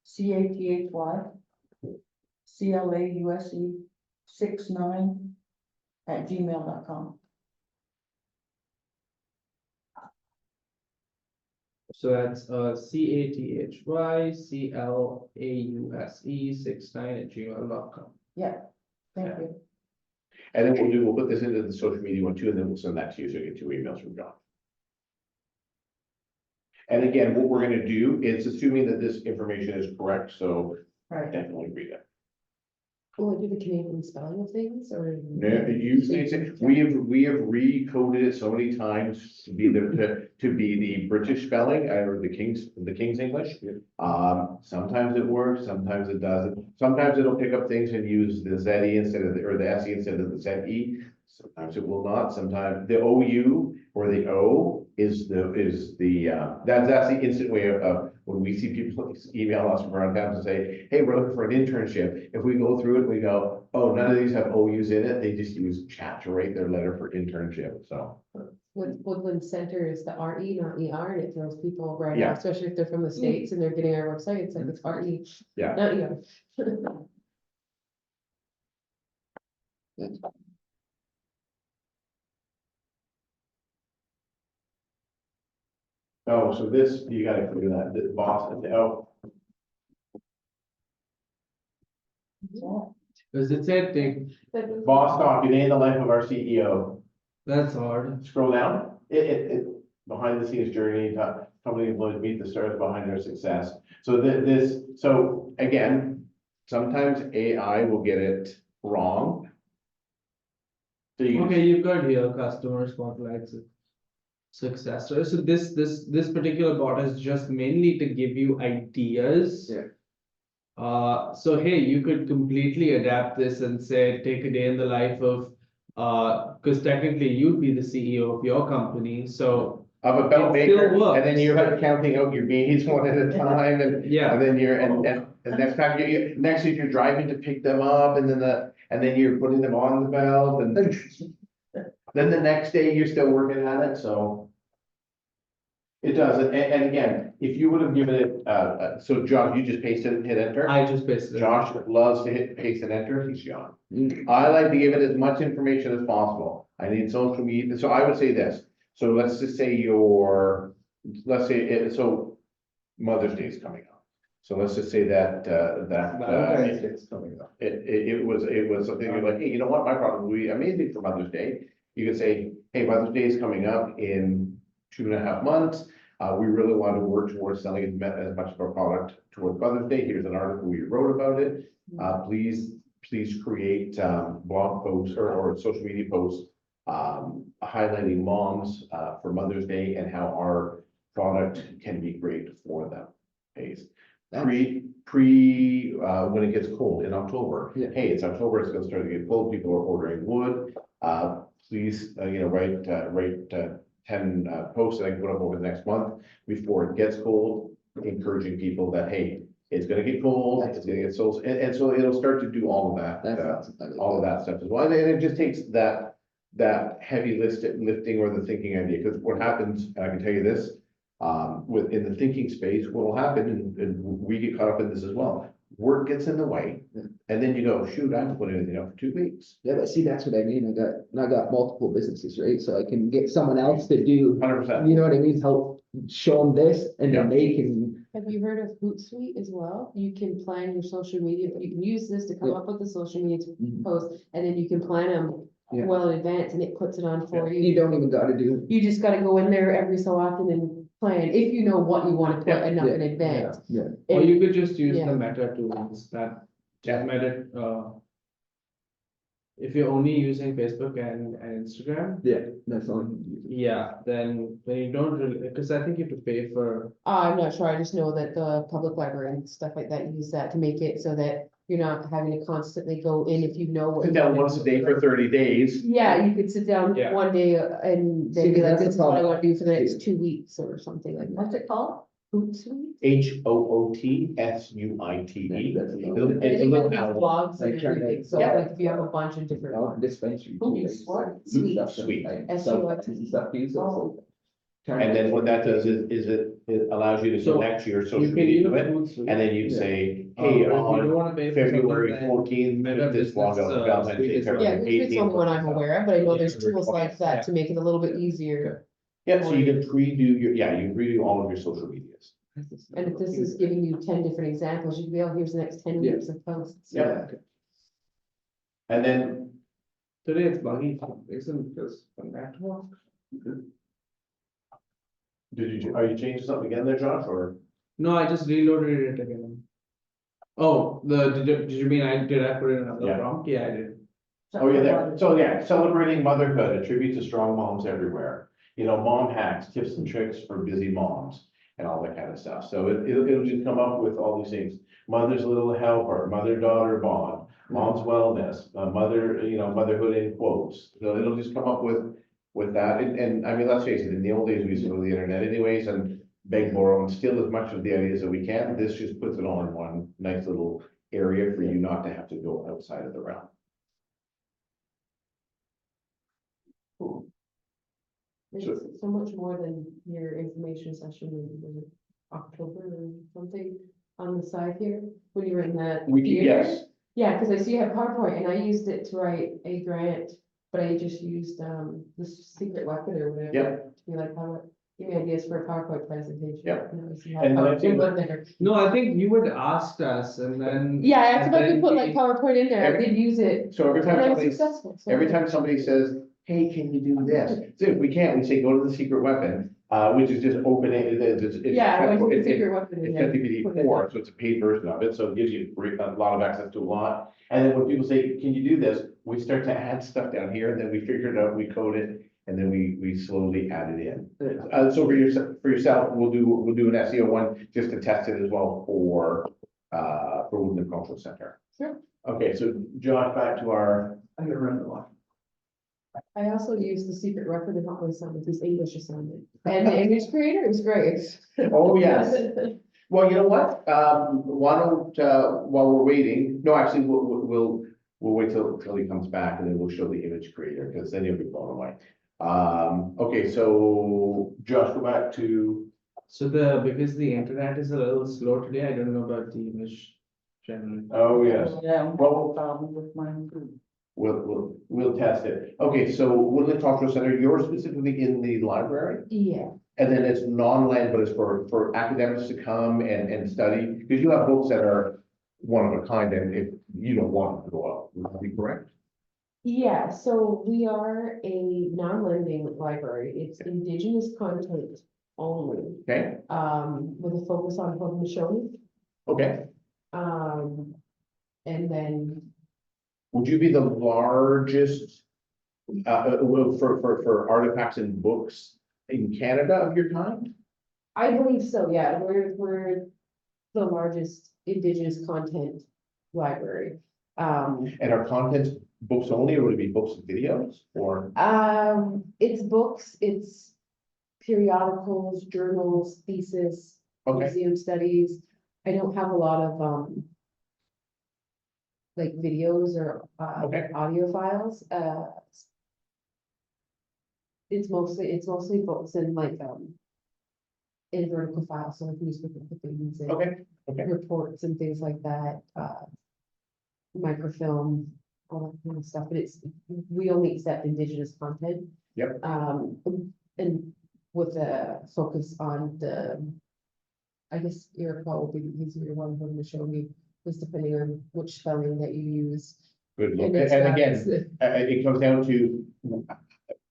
CATHY CLAUSE 69@gmail.com. So that's CATHYCLAUSE69@gmail.com. Yeah, thank you. And then we'll put this into the social media one too, and then we'll send that to you, so you get 2 emails from John. And again, what we're gonna do is assuming that this information is correct, so Right. definitely read it. Will it do the Canadian spelling of things or? No, usually we have recoded it so many times to be the British spelling or the King's English. Sometimes it works, sometimes it doesn't. Sometimes it'll pick up things and use the ZE instead of or the SE instead of the ZE. Sometimes it will not. Sometimes the OU or the O is that's the instant way of when we see people email us from around town to say, hey, we're looking for an internship. If we go through it, we go, oh, none of these have OUs in it. They just use chat to write their letter for internship. So Woodland Center is the RE, not ER, and it throws people right Yeah. off, especially if they're from the States and they're getting our website, it's like it's RE, yeah. not ER. Oh, so this, you gotta clear that, the Boston, oh, Does it say take, boss talk, a day in the life of our CEO. that's hard. Scroll down, it behind the scenes journey, company employees meet the stars behind their success. So so again, sometimes AI will get it wrong. So you, Okay, you've got here customer spotlight success. So this particular bot is just mainly to give you ideas. Yeah. So hey, you could completely adapt this and say, take a day in the life of, because technically you'd be the CEO of your company, so. of a belt It still maker, works. and then you're counting out your beans one at a time, and Yeah, then and next time next week you're driving to pick them up, and then you're putting them on the belt, and then the next day you're still working on it, so. It does, and again, if you would have given it, so Josh, you just pasted and hit enter? I just pasted it. Josh loves to hit paste and enter, he's John. Mm. I like to give it as much information as possible. I need social media, so I would say this, so let's just say so Mother's Day is coming up. So let's just say that, Valentine's Day is coming up. it was something you're like, hey, you know what, my product will be amazing for Mother's Day. You could say, hey, Mother's Day is coming up in 2.5 months. We really want to work towards selling as much of our product towards Mother's Day. Here's an article we wrote about it. Please create blog posts or social media posts highlighting moms for Mother's Day and how our product can be great for them. Okay. When it gets cold in October. Yeah. Hey, it's October, it's gonna start to get cold, people are ordering wood. Please, write 10 posts that I can put up over the next month before it gets cold, encouraging people that, hey, it's gonna get cold, it's gonna get so, and so it'll start to do all of that, all of that stuff as well. And it just takes that heavy lifting or the thinking idea, because what happens, and I can tell you this, within the thinking space, what will happen, and we get caught up in this as well, work gets in the way, and then you go, shoot, I haven't put anything up for 2 weeks. Yeah, but see, that's what I mean. I got multiple businesses, right? So I can get someone else to do, 100%. you know what I mean? Help show them this and then they can, Have you heard of Hootsuite as well? You can plan your social media, you can use this to come Yeah. up with the social media Mhm. posts, and then you can plan them Yeah. well in advance, and it puts it on for you you. don't even gotta do. You just gotta go in there every so often and plan, if you know what you wanna put Yeah. enough in Yeah. advance. Yeah, Or And- you could just use Yeah. the meta tools that, Yeah. meta, if you're only using Facebook and Instagram, yeah, that's all. yeah, then you don't really, because I think you have to pay for, I'm not sure, I just know that the public library and stuff like that use that to make it so that you're not having to constantly go in if you know what. Sit you down wanna once a do. day for 30 days. Yeah, you could sit down Yeah. one day and See, then be like, that's the this is what I problem. wanna do for the next 2 weeks or something like that. What's it called? Hootsuite? HOOTSUITE. That's It's a And little it even has owl. blogs and Like trying to- everything, so Yeah. like if you have a bunch of different Our ones. dispensary. Ooh, like, smart. Sweet. stuff, Sweet. like, S-U-I-T. stuff, so it's like trying And to- then what that does is it allows you to So, connect your you social can media use to it. Hootsuite. And then you Yeah. say, But hey, if you don't on wanna pay for something, February then 14th, Meta put this blog Business, out, Valentine's Day, Suite is February Yeah, one. Hootsuite's the only one I'm aware of, but I know there's Yeah. tools like that to make it a little bit easier. Yeah, so you can you can redo all of your social medias. And if this is giving you 10 different examples, you can be, oh, here's the next 10 Yeah. weeks of posts. Yeah. And then, Today it's buggy, isn't because I'm back to work. are you changing something again there, Josh, or? No, I just reloaded it again. Oh, did you mean did I put in another Yeah. prompt? Yeah, I did. Oh, yeah, there. So yeah, celebrating motherhood, a tribute to strong moms everywhere. You know, mom hacks, tips and tricks for busy moms and all that kind of stuff. So it'll just come up with all these things. Mother's little helper, mother-daughter bond, mom's wellness, motherhood in quotes. So it'll just come up with that. And I mean, let's face it, in the old days, we used to go to the internet anyways and beg, borrow, and steal as much of the ideas that we can. This just puts it all in one nice little area for you not to have to go outside of the realm. Cool. It's So- so much more than your information session in October or something on the side here, when you were in that. theater. Yes, Yeah, because I see you have PowerPoint and I used it to write a grant, but I just used this secret weapon or whatever. Yep. To be like, give me ideas for a PowerPoint presentation. Yep. And I see how And PowerPoint I think- went there. No, I think you had asked us and then. Yeah, I feel like and we then put like we- PowerPoint in there, I Every- did use it, so every and time I was somebody, successful. so- every time somebody says, hey, can you do this? So if we can't, we say, go to the secret weapon, which is just open it, it's. Yeah, I went to the it's- secret weapon in It's there. ChatGPT put it 4, so it's a paid version of it, so it gives you a lot of access to a lot. And then when people say, can you do this? We start to add stuff down here, then we figure it out, we code it, and then we slowly add it in. So for yourself, we'll do an SEO one just to test it as well for Woodland Cultural Center. Sure. Okay, so Josh, back to our, I'm gonna run the line. I also used the secret weapon to help my son with his English assignment. And the English creator was great. oh, yes. Well, you know what? Why don't, while we're waiting, no, actually, we'll we'll wait till he comes back and then we'll show the image creator, because then you'll be blown away. Okay, so Josh, go back to, So because the internet is a little slow today, I don't know about the image generally. oh, yes, Yeah, Well- problem with mine too. we'll test it. Okay, so Woodland Cultural Center, you're specifically in the library? Yeah, And then it's non-land, but it's for academics to come and study, because you have books that are one of a kind, and if you don't want them to go out, would that be correct? yeah, so we are a non-lending library, it's Indigenous content only, Okay, with a focus on Haudenosaunee. okay. And then, Would you be the largest, well, for artifacts and books in Canada of your kind? I believe so, yeah, we're the largest Indigenous content library. And are contents books only, or would it be books and videos, or? It's books, it's periodicals, journals, thesis, Okay, museum studies. I don't have a lot of, like videos or, Okay. audio files, it's mostly books and like, in vertical files, so like newspaper clippings and okay, okay. reports and things like that, microfilm, all that kind of stuff, but we only accept Indigenous content. Yep. And with a focus on I guess Iroquois will be the easier one for them to show me, just depending on which spelling that you use. Good look, And it's and got- again, it comes down to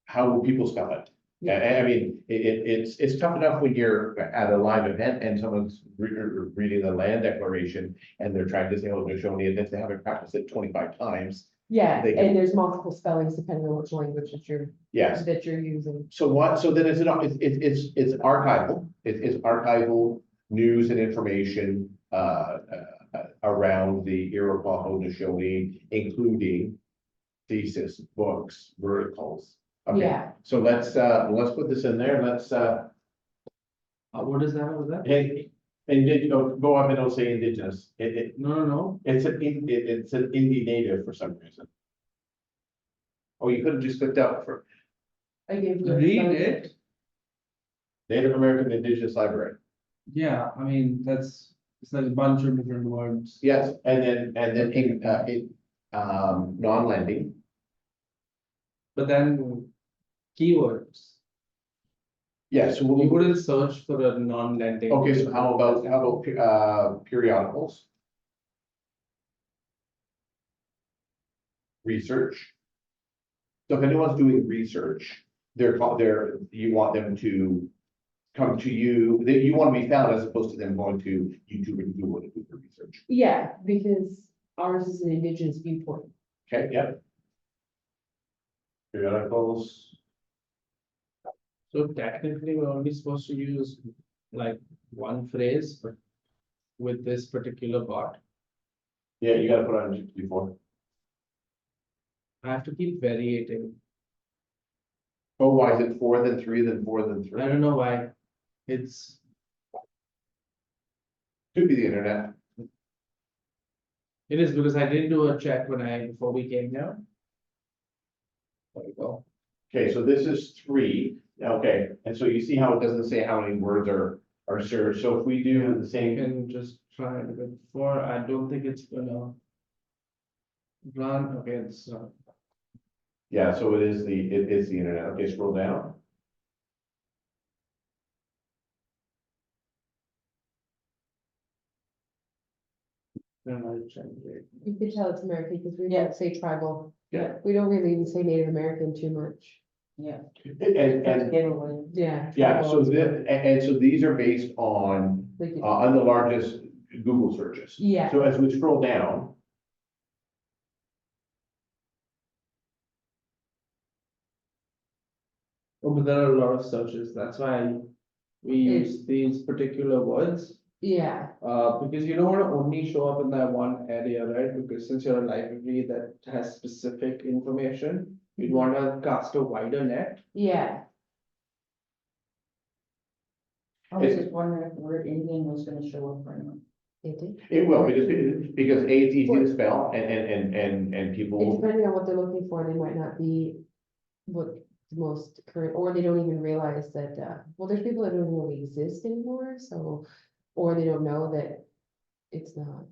how will people spell it? Yeah. I mean, it's tough enough when you're at a live event and someone's reading the land declaration and they're trying to say, oh, they're showing it, if they haven't practiced it 25 times. Yeah, They can- and there's multiple spellings depending on which language Yes, that you're using. so then it's archival, it's archival news and information, around the Iroquois Haudenosaunee, including thesis, books, verticals. Okay, Yeah, so let's put this in there, What is that over there? hey, and go up and don't say indigenous, No. it's an Indie native for some reason. Oh, you could have just clicked out for I gave you. a Read spelling. it. Native American Indigenous Library. Yeah, I mean, it's like a bunch of different words. Yes, and then non-lending, But then keywords. yes, so You wouldn't search for a non-lending. okay, so how about periodicals? Research. So if anyone's doing research, you want them to come to you, that you want to be found as opposed to them going to YouTube and Google to do their research. Yeah, because ours is an Indigenous viewpoint. Okay, yep. Periodicals, So technically, we're only supposed to use like one phrase, but with this particular bot, yeah, you gotta put on before. I have to keep variating. Oh, why is it 4 then 3 then 4 then 3? I don't know why. It's, Could be the internet. it is because I didn't do a check before we came here. There we go. Okay, so this is 3, okay, and so you see how it doesn't say how many words are served, so if we do the You same. can just try it before, I don't think it's gonna run, okay, it's not. Yeah, so it is the internet, okay, scroll down. No, no, it's trying to wait. You could tell it's American because we Yeah. don't say tribal. Yeah. We don't really even say Native American too much. Yeah. And Giveaway. Yeah. yeah, tribal so is good. and so these are based on Like, on the largest Google searches. yeah, So as we scroll down, Oh, but there are a lot of searches, that's why we use these particular words. yeah, Because you don't wanna only show up in that one area, right? Because since you're a library that has specific information, you'd wanna cast a wider net. yeah. I was just wondering if the word Indian was gonna show up or not. It did. It will, because A, it's easy to spell, and people. And depending on what they're looking for, they might not be what the most current, or they don't even realize that, well, there's people that don't even really exist anymore, so, or they don't know that it's not.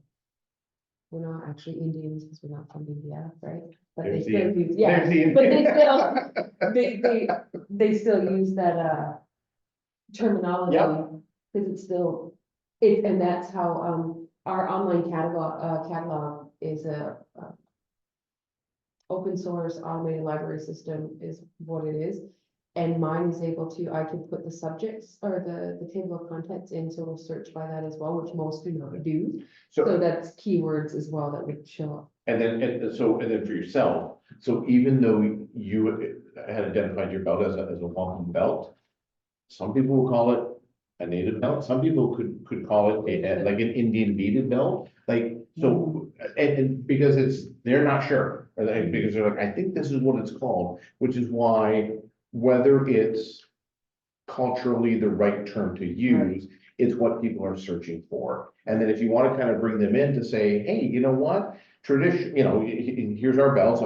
We're not actually Indians because we're not from India, right? But they There's the- still use, yeah, there's the- but they still use that, terminology. Yeah. Cause it's still, and that's how, our online catalog is a open source automated library system is what it is. And mine is able to, I can put the subjects or the table of contents in, so it'll search by that as well, which most do not do. So So, that's keywords as well that would show up. and then for yourself, so even though you had identified your belt as a wampum belt, some people will call it a native belt, some people could call it like an Indian beaded belt, like, so, and because they're not sure. Because they're like, I think this is what it's called, which is why, whether it's culturally the right term to use, it's what people are searching for. And then if you want to kind of bring them in to say, hey, you know what, tradition, here's our bells,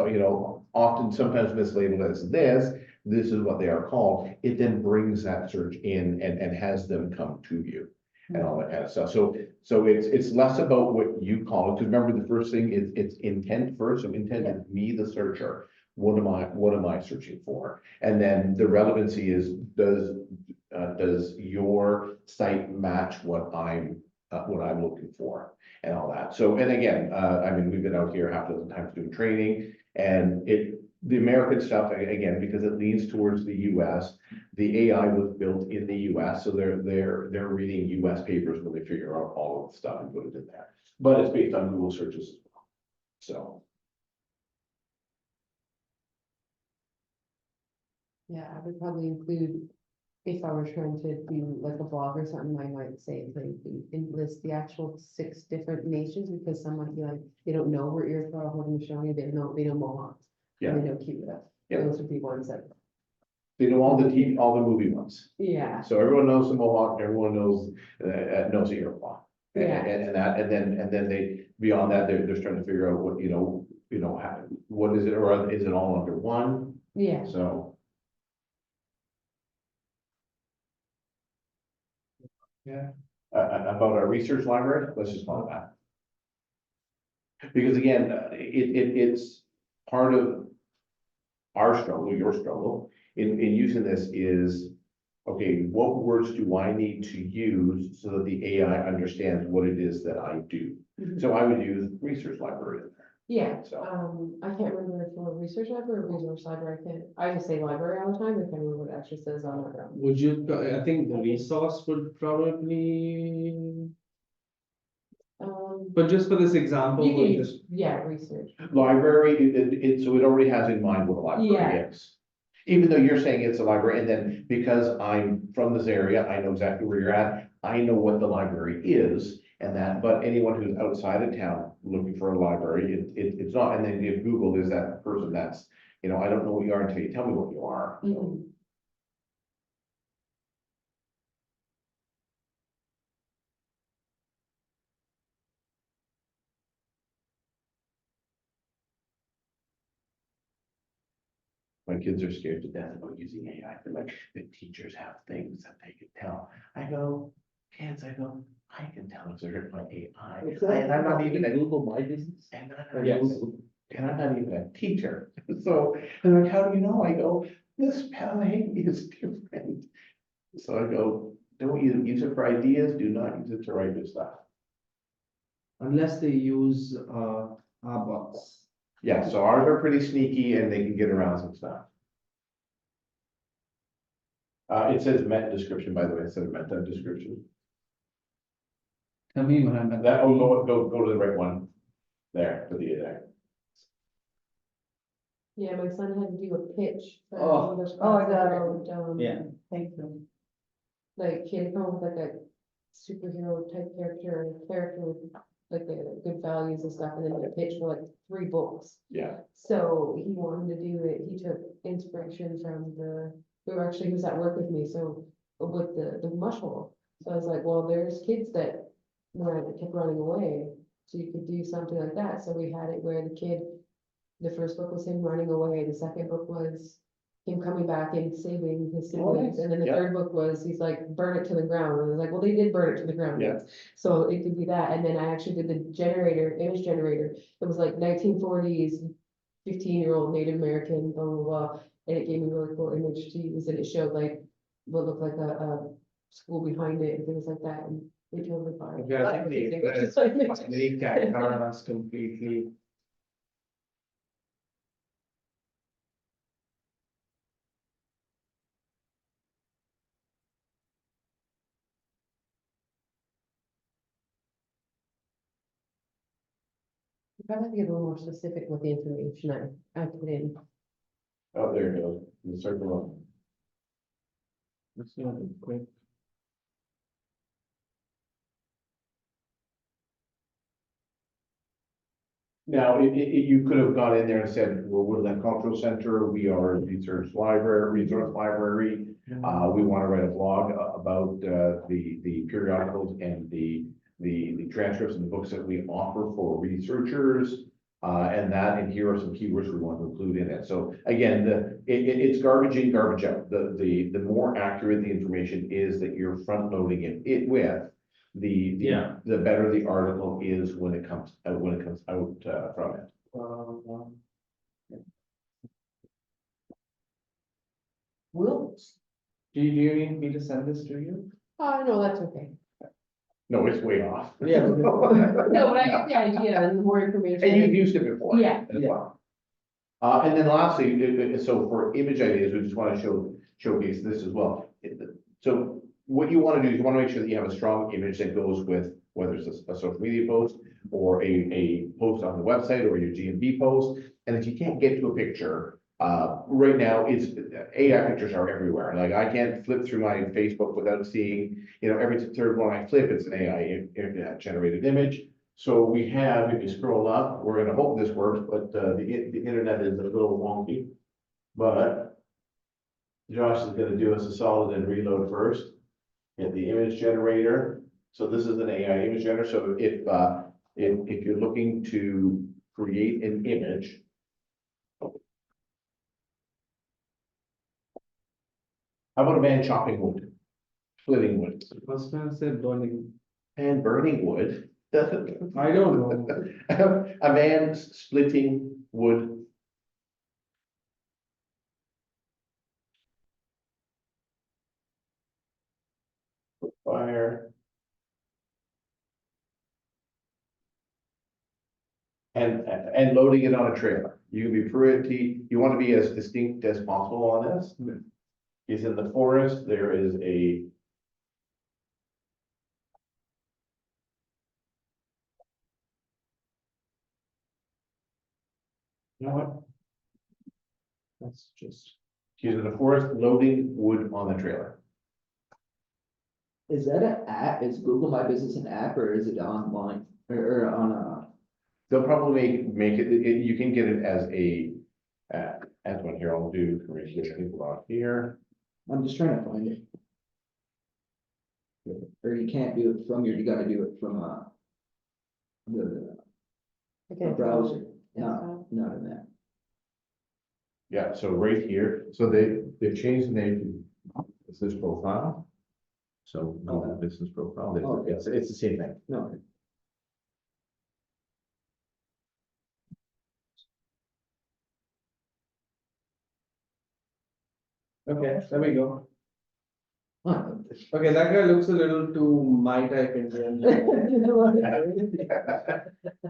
often sometimes mislabeled as this is what they are called. It then brings that search in and has them come to you and all that kind of stuff. So it's less about what you call it, because remember the first thing is it's intent first. So intent is me, the searcher. What am I searching for? And then the relevancy is, does your site match what I'm looking for and all that? So, and again, I mean, we've been out here half a dozen times doing training, and the American stuff, again, because it leans towards the US, the AI was built in the US, so they're reading US papers when they figure out all of the stuff and put it in there. But it's based on Google searches as well. So. Yeah, I would probably include, if I were trying to do like a blog or something, I might say, list the actual 6 different nations, because some might be like, they don't know where Iroquois, Haudenosaunee, they know Mohawks. And they know Cuba. Yeah. Those would be ones that, They know all the movie ones. yeah, So everyone knows the Mohawk, everyone knows the Iroquois. Yeah. And then they, beyond that, they're starting to figure out what, what is it, or is it all under one? yeah. So. Yeah, about our research library, let's just call it that. Because again, it's part of our struggle, your struggle, in using this is, okay, what words do I need to use so that the AI understands what it is that I do? Mhm. So I would use research library in there. Yeah, So. I can't remember if it's a research library or resource library, I just say library all the time, I can't remember what it actually says on it. Would you, I think the resource would probably, but just for this example, You we'll can just, use, yeah, research. Library, so it already has in mind what a library Yeah. is. Even though you're saying it's a library, and then because I'm from this area, I know exactly where you're at, I know what the library is. And that, but anyone who's outside of town looking for a library, it's not, and then if Google is that person that's, I don't know what you are until you tell me what you are. Mhm. My kids are scared to death about using AI. They're like, the teachers have things that they can tell. I go, I can tell if they're written by AI. And I'm not even a Google My Business. And I'm Yes. and I'm not even a teacher. So, and like, how do you know? I go, the spelling is different. So I go, don't use it for ideas, do not use it to write your stuff. unless they use, our bots. Yeah, so ours are pretty sneaky and they can get around some stuff. It says meta description, by the way, instead of meta description. Tell me what I'm at. That, go to the right one. There, for the there. Yeah, my son had to do a pitch. for Oh. English Oh, I class got it. about, Yeah. Thank you. Like, he had to come up with like a superhero type character with like the good values and stuff, and then he pitched for like 3 books. Yeah, So he wanted to do it, he took inspiration from he was at work with me, so with the mush hole. So I was like, well, there's kids that where it kept running away. So you could do something like that. So we had it where the kid, the first book was him running away, the second book was him coming back and saving his siblings, and then the Yeah. third book was, he's like, burn it to the ground, and I was like, well, they did burn it to the ground. Yeah. So it could be that, and then I actually did the generator, image generator, it was like 1940s, 15-year-old Native American, blah, blah, blah, and it gave me really cool image to use, and it showed like what looked like a school behind it and things like that, and we totally fine. Okay, I think the cat us completely. You probably have to get a little more specific with the information I put in. Oh, there it goes, the circle up. Let's see how quick. Now, you could have gone in there and said, well, we're the cultural center, we are a resource library, we want to write a blog about, the periodicals and the transcripts and the books that we offer for researchers. And here are some keywords we want to include in it. So again, it's garbage in, garbage out. The more accurate the information is that you're front loading it with, Yeah. the better the article is when it comes out, from it. Will, Do you need me to send this to you? No, that's okay. No, it's way off. Yeah. No, but I get the idea, and the more information. And you've used it before. Yeah. As well. And then lastly, so for image ideas, we just want to showcase this as well. So what you want to do is you want to make sure that you have a strong image that goes with, whether it's a social media post or a post on the website or your GMB post. And if you can't get to a picture, right now it's AI pictures are everywhere. Like I can't flip through my Facebook without seeing, every third one I flip, it's an AI generated image. So we have, if you scroll up, we're gonna hope this works, but the internet is a little wonky. But Josh is gonna do us a solid and reload first. Hit the image generator. So this is an AI image generator. So if you're looking to create an image. How about a man chopping wood? Splitting wood. First man said burning. And burning wood. I don't know. A man splitting wood. Fire. And loading it on a trailer. You want to be as distinct as possible on this. He's in the forest, there is a. You know what? That's just. He's in the forest loading wood on the trailer. Is that an app? Is Google My Business an app or is it online or on a? They'll probably make it, you can get it as one here, I'll do, right here, I think we're on here. I'm just trying to find it. Or you can't do it from you gotta do it from the Okay. browser, not an app. Yeah, so right here, so they've changed the name to business profile. So, no, business profile, Oh. it's the same thing. No. Okay, there we go. Huh. Okay, that guy looks a little too my type Indian.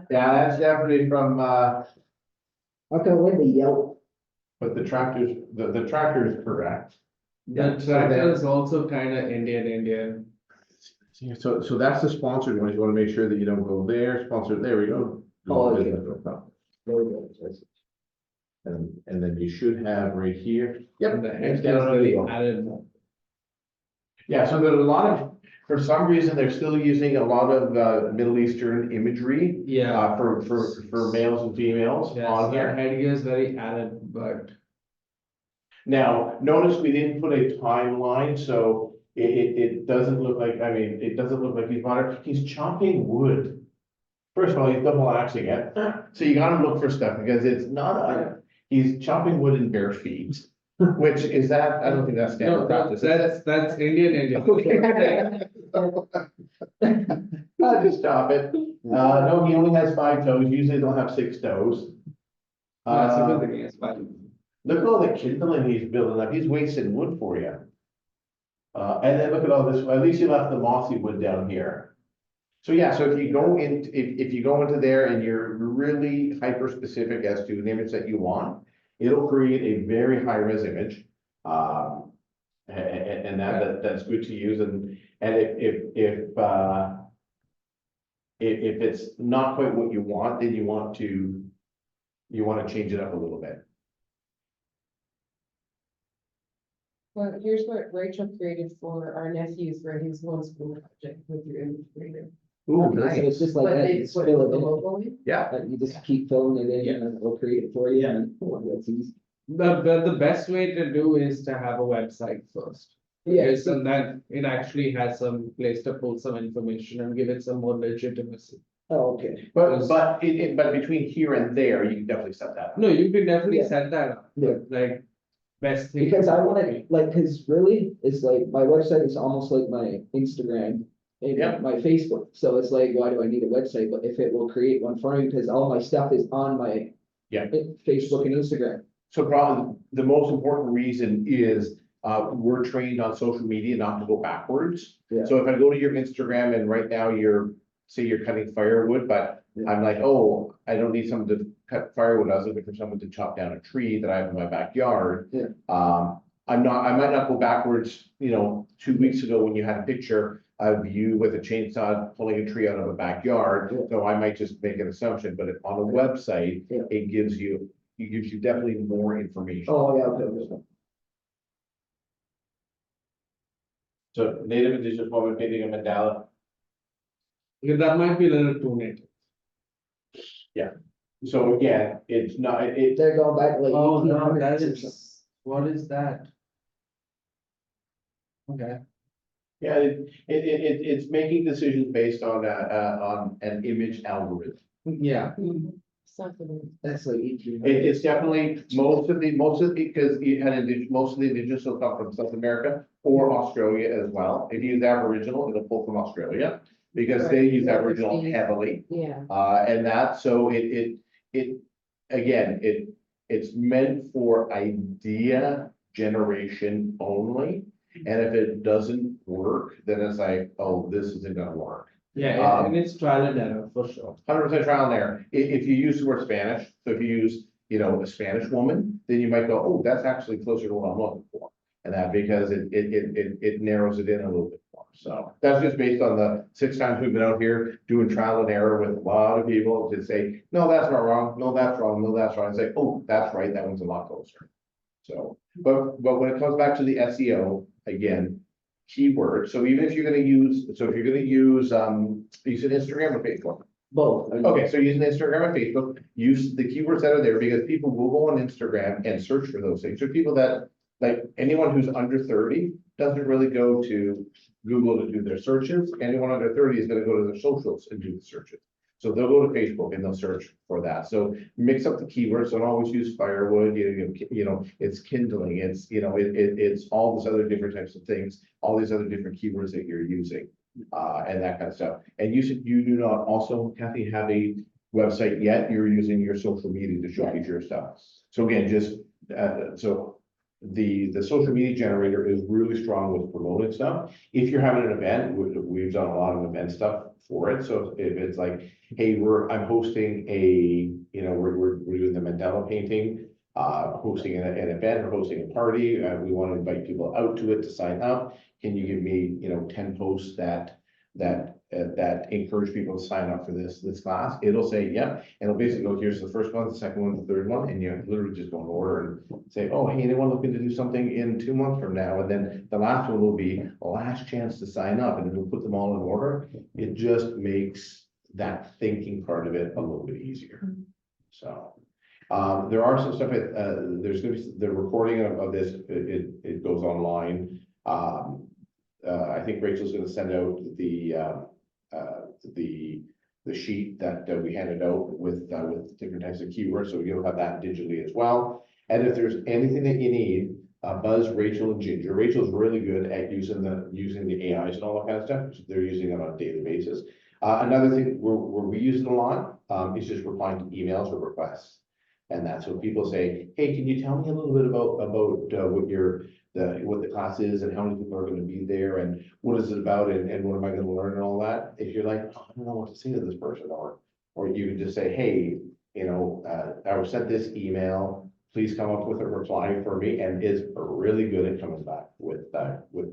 Yeah, that's definitely from, Okay, when the Yelp. but the tractor is correct. The so tractor then- is also kind of Indian. So that's the sponsored one, you wanna make sure that you don't go there, sponsored, there we go. Oh, okay. And then you should have right here. And the head is down under very the- added. Yeah, so there's a lot of, for some reason, they're still using a lot of Middle Eastern imagery. Yeah. For males and females Yeah, on so here. that headgear is very added, but Now, notice we didn't put a timeline, so it doesn't look like, I mean, it doesn't look like he's modern, he's chopping wood. First of all, he's double axing it, so you gotta look for stuff, because it's not he's chopping wood in bare feet, which is that, I don't think that's standard No, practice. is it? that's Indian. Okay. I'll just stop it. No, he only has 5 toes, usually they'll have 6 toes. That's a Uh, good thing, yes, but. Look at all the kindling he's building up, he's wasting wood for you. And then look at all this, at least you left the mossy wood down here. So yeah, so if you go in, if you go into there and you're really hyper specific as to the image that you want, it'll create a very high res image. And that's good to use, and if it's not quite what you want, then you want to change it up a little bit. Well, here's what Rachel created for our nephew for his one school project with your image creator. Okay, so it's just like But that, they just put fill the it in. logo in. Yeah. Like, you just keep filling it in and it'll create it for you, and that's easy. The best way to do is to have a website first. Yeah, Yes, and then it actually has some place to pull some information and give it some more legitimacy. oh, okay, But between here and there, you can definitely set that up. No, you can definitely Yeah. set that up, Yeah. like, best thing. because I wanna, like, cause really, it's like, my website is almost like my Instagram. And Yeah. my Facebook, so it's like, why do I need a website, but if it will create one for me, because all my stuff is on my. Yeah. Facebook and Instagram. So probably the most important reason is, we're trained on social media not to go backwards. Yeah. So if I go to your Instagram and right now say you're cutting firewood, but Yeah. I'm like, oh, I don't need someone to cut firewood, I was looking for someone to chop down a tree that I have in my backyard. Yeah. I might not go backwards, 2 weeks ago when you had a picture of you with a chainsaw pulling a tree out of a backyard, Yeah. so I might just make an assumption, but on a website, Yeah. it gives you definitely more information. Oh, yeah, okay. So native indigenous woman painting a mandala. Yeah, that might be a little too native. So again, it's not, They're going back like. Oh, no, 1800s that or something. is, what is that? Okay. yeah, it's making decisions based on an image algorithm. Yeah, Something. That's like 1800s. It's definitely, because you had most of the indigenous will come from South America or Australia as well. If you use Aboriginal, it'll pull from Australia, because they Right. use Aboriginal heavily. Yeah. And that, so again, it's meant for idea generation only. And if it doesn't work, then it's like, oh, this isn't gonna work. yeah, and it's trial and error for sure. 100% trial and error. If you use the word Spanish, so if you use, a Spanish woman, then you might go, oh, that's actually closer to what I'm looking for. And that, because it narrows it in a little bit more. So that's just based on the 6 times we've been out here doing trial and error with a lot of people to say, no, that's not wrong, no, that's wrong, no, that's wrong. And say, oh, that's right, that one's a lot closer. So, but when it comes back to the SEO, again, keyword, so even if you're gonna use, use an Instagram or Facebook. Both. I mean, Okay, so using Instagram and Facebook, use the keywords that are there, because people will go on Instagram and search for those things. So people that, like, anyone who's under 30 doesn't really go to Google to do their searches. Anyone under 30 is gonna go to their socials and do the searches. So they'll go to Facebook and they'll search for that. So mix up the keywords. Don't always use firewood, it's kindling, it's all these other different types of things, all these other different keywords that you're using, and that kind of stuff. And you said you do not also, Kathy, have a website yet. You're using your social media to showcase your stuff. So again, so the social media generator is really strong with promoting stuff. If you're having an event, we've done a lot of event stuff for it. So if it's like, hey, I'm hosting we're doing the Mandela painting, hosting an event or hosting a party, we want to invite people out to it to sign up. Can you give me, 10 posts that encourage people to sign up for this class? It'll say, yeah, and it'll basically go, here's the first one, the second one, the third one, and you literally just go in order and say, oh, hey, anyone looking to do something in 2 months from now? And then the last one will be last chance to sign up, and it'll put them all in order. It just makes that thinking part of it a little bit easier. So, there are some stuff, there's gonna be the recording of this, it goes online. I think Rachel's gonna send out the sheet that we handed out with different types of keywords, so you'll have that digitally as well. And if there's anything that you need, buzz Rachel and Ginger. Rachel's really good at using the AIs and all that kind of stuff. They're using it on a daily basis. Another thing where we use it a lot, is just replying to emails or requests. And that's when people say, hey, can you tell me a little bit about what the class is and how many people are gonna be there and what is it about and what am I gonna learn and all that? If you're like, oh, I don't know what to say to this person, or you can just say, hey, I was sent this email, please come up with a reply for me, and is really good at coming back with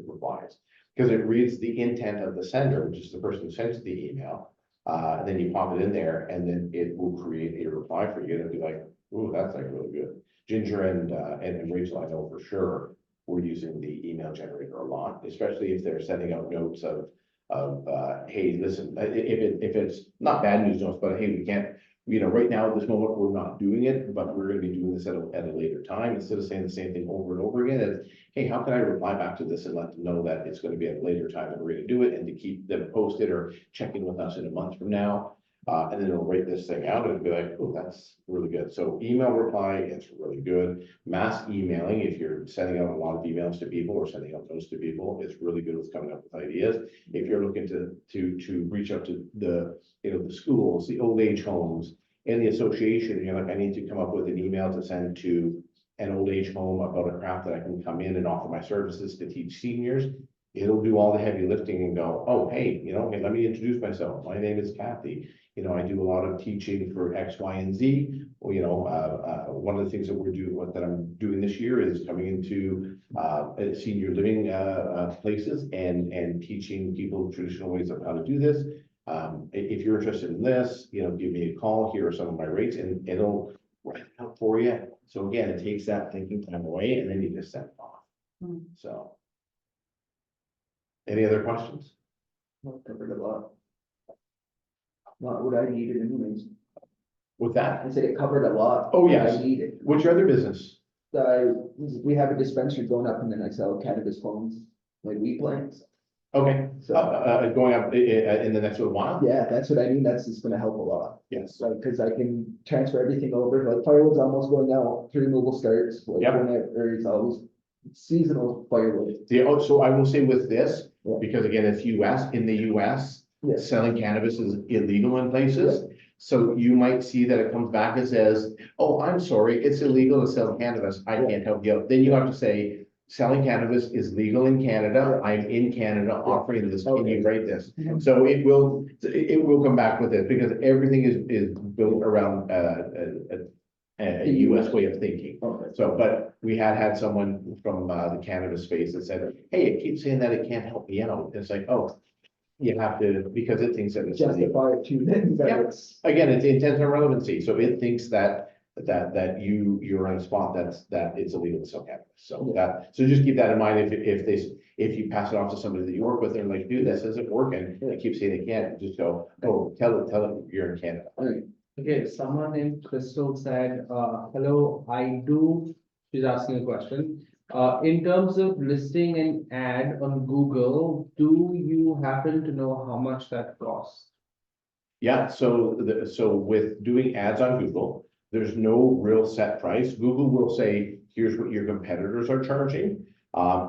replies. Because it reads the intent of the sender, which is the person who sends the email, and then you pop it in there, and then it will create a reply for you, and it'll be like, ooh, that's like really good. Ginger and Rachel, I know for sure, we're using the email generator a lot, especially if they're sending out notes of hey, listen, if it's not bad news notes, but hey, we can't, right now at this moment, we're not doing it, but we're gonna be doing this at a later time, instead of saying the same thing over and over again, it's, hey, how can I reply back to this and let them know that it's gonna be at a later time and we're gonna do it, and to keep them posted or check in with us in a month from now. And then it'll rate this thing out and be like, oh, that's really good. So email reply, it's really good. Mass emailing, if you're sending out a lot of emails to people or sending out notes to people, it's really good with coming up with ideas. If you're looking to reach out to the schools, the old age homes, and the association, and you're like, I need to come up with an email to send to an old age home about a craft that I can come in and offer my services to teach seniors. It'll do all the heavy lifting and go, oh, hey, hey, let me introduce myself. My name is Kathy. I do a lot of teaching for X, Y, and Z. One of the things that I'm doing this year is coming into senior living places and teaching people traditional ways of how to do this. If you're interested in this, give me a call. Here are some of my rates, and it'll write it out for you. So again, it takes that thinking time away, and then you just send it off. So, any other questions? Covered a lot. Not what I needed anyways. With that, I said it covered a lot. Oh, what yes. I needed. what's your other business? We have a dispensary going up, and then I sell cannabis phones, like weed plants. Okay, So, going up in the next little while? yeah, that's what I mean, that's just gonna help a lot. Yes. Like, cause I can transfer everything over, like firewood's almost going out, tree removal starts, like, Yep. whenever it's always seasonal firewood. So I will say with this, Yeah. because again, it's in the US, Yes. selling cannabis is illegal in places. So you might see that it comes back and says, oh, I'm sorry, it's illegal to sell cannabis, I Yeah. can't help you out. Then you have to say, selling cannabis is legal in Canada, I'm in Canada offering this, can you write this? Mhm. So it will come back with it, because everything is built around a US way of thinking. Okay. So, but we had someone from the cannabis space that said, hey, it keeps saying that it can't help me out. It's like, oh, you have to, because it thinks that it's illegal. Justify it to them, that Yep. it's. Again, it's intent and relevancy, so it thinks that you're in a spot that it's illegal to sell cannabis. So just keep that in mind if you pass it off to somebody that you work with and like, dude, this isn't working, they keep saying they can't, just go, oh, tell it you're in Canada. Okay, someone named Crystal said, hello, she's asking a question. In terms of listing an ad on Google, do you happen to know how much that costs? Yeah, so with doing ads on Google, there's no real set price. Google will say, here's what your competitors are charging.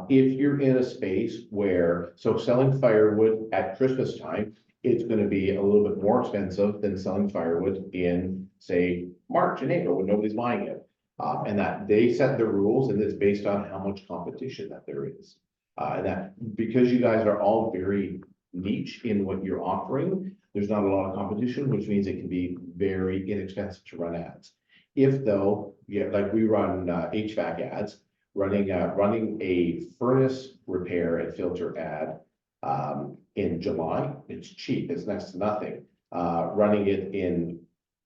If you're in a space where, selling firewood at Christmas time, it's gonna be a little bit more expensive than selling firewood in, say, March and April when nobody's buying it. And that they set the rules, and it's based on how much competition that there is. And that because you guys are all very niche in what you're offering, there's not a lot of competition, which means it can be very inexpensive to run ads. If though, like we run HVAC ads, running a furnace repair and filter ad in July, it's cheap, it's next to nothing. Running it in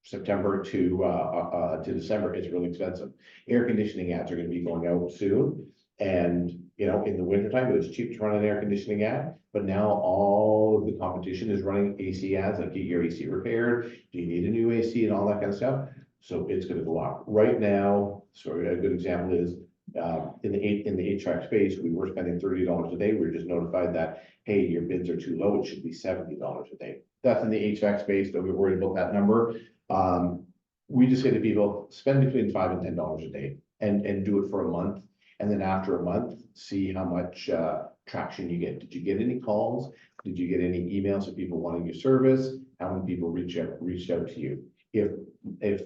September to December, it's really expensive. Air conditioning ads are gonna be going out soon. And, in the wintertime, it was cheap to run an air conditioning ad, but now all of the competition is running AC ads, like get your AC repaired, do you need a new AC and all that kind of stuff? So it's gonna go up. Right now, a good example is in the HVAC space, we were spending $30 a day. We were just notified that, hey, your bids are too low. It should be $70 a day. That's in the HVAC space. Don't be worried about that number. We just say to people, spend between $5 and $10 a day and do it for a month. And then after a month, see how much traction you get. Did you get any calls? Did you get any emails of people wanting your service? How many people reached out to you? If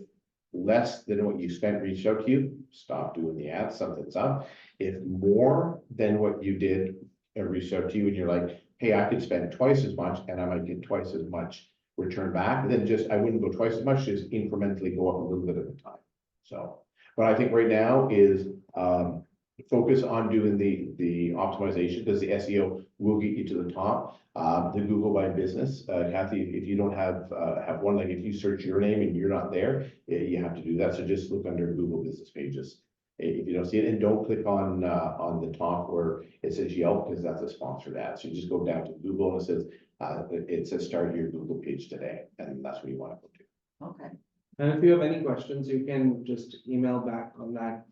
less than what you spent reached out to you, stop doing the ads, something's up. If more than what you did reached out to you and you're like, hey, I could spend twice as much and I might get twice as much return back, then I wouldn't go twice as much, just incrementally go up a little bit at a time. So, but I think right now is focus on doing the optimization, because the SEO will get you to the top. The Google by business, Kathy, if you don't have one, like if you search your name and you're not there, you have to do that. So just look under Google business pages if you don't see it, and don't click on the top where it says Yelp, because that's a sponsored ad. So you just go down to Google and it says start your Google page today, and that's what you want to go to. Okay. And if you have any questions, you can just email back on that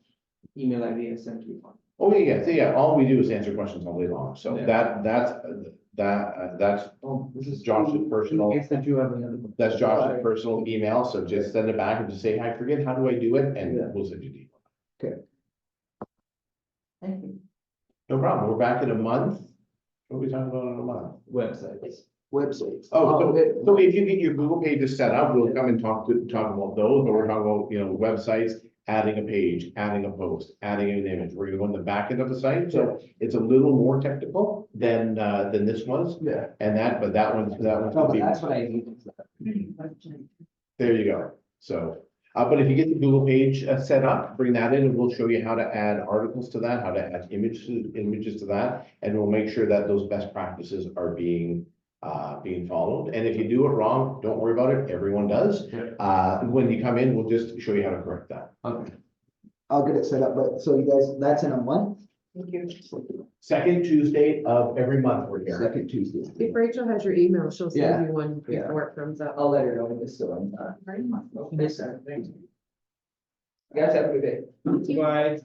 email ID I sent you. Oh, yeah, all we do is answer questions all day long. So Yeah. that's Oh, this is Josh's personal. In case that you have any other. That's Josh's personal email, so just send it back and just say, I forget, how do I do it? And Yeah. we'll send you the email. Thank you. No problem, we're back in a month. What are we talking about in a month? Websites. Websites. So if you get your Google pages set up, we'll come and talk about those, but we're talking about, websites, adding a page, adding a post, adding an image. We're gonna go in the back end of the site, so it's a little more technical than this was. Yeah. And that one's No, gonna but be. that's what I need. There you go. So, but if you get the Google page set up, bring that in and we'll show you how to add articles to that, how to add images to that. And we'll make sure that those best practices are being followed. And if you do it wrong, don't worry about it. Everyone does. When you come in, we'll just show you how to correct that. Okay. I'll get it set up, but so you guys, that's in a month? Thank you. Second Tuesday of every month we're here. Second Tuesday. If Rachel has your email, she'll Yeah. send you one Yeah. before it comes up. I'll let her know this, so I'm not. Very much. Okay, sir. Thank you. You guys have a good day. Bye.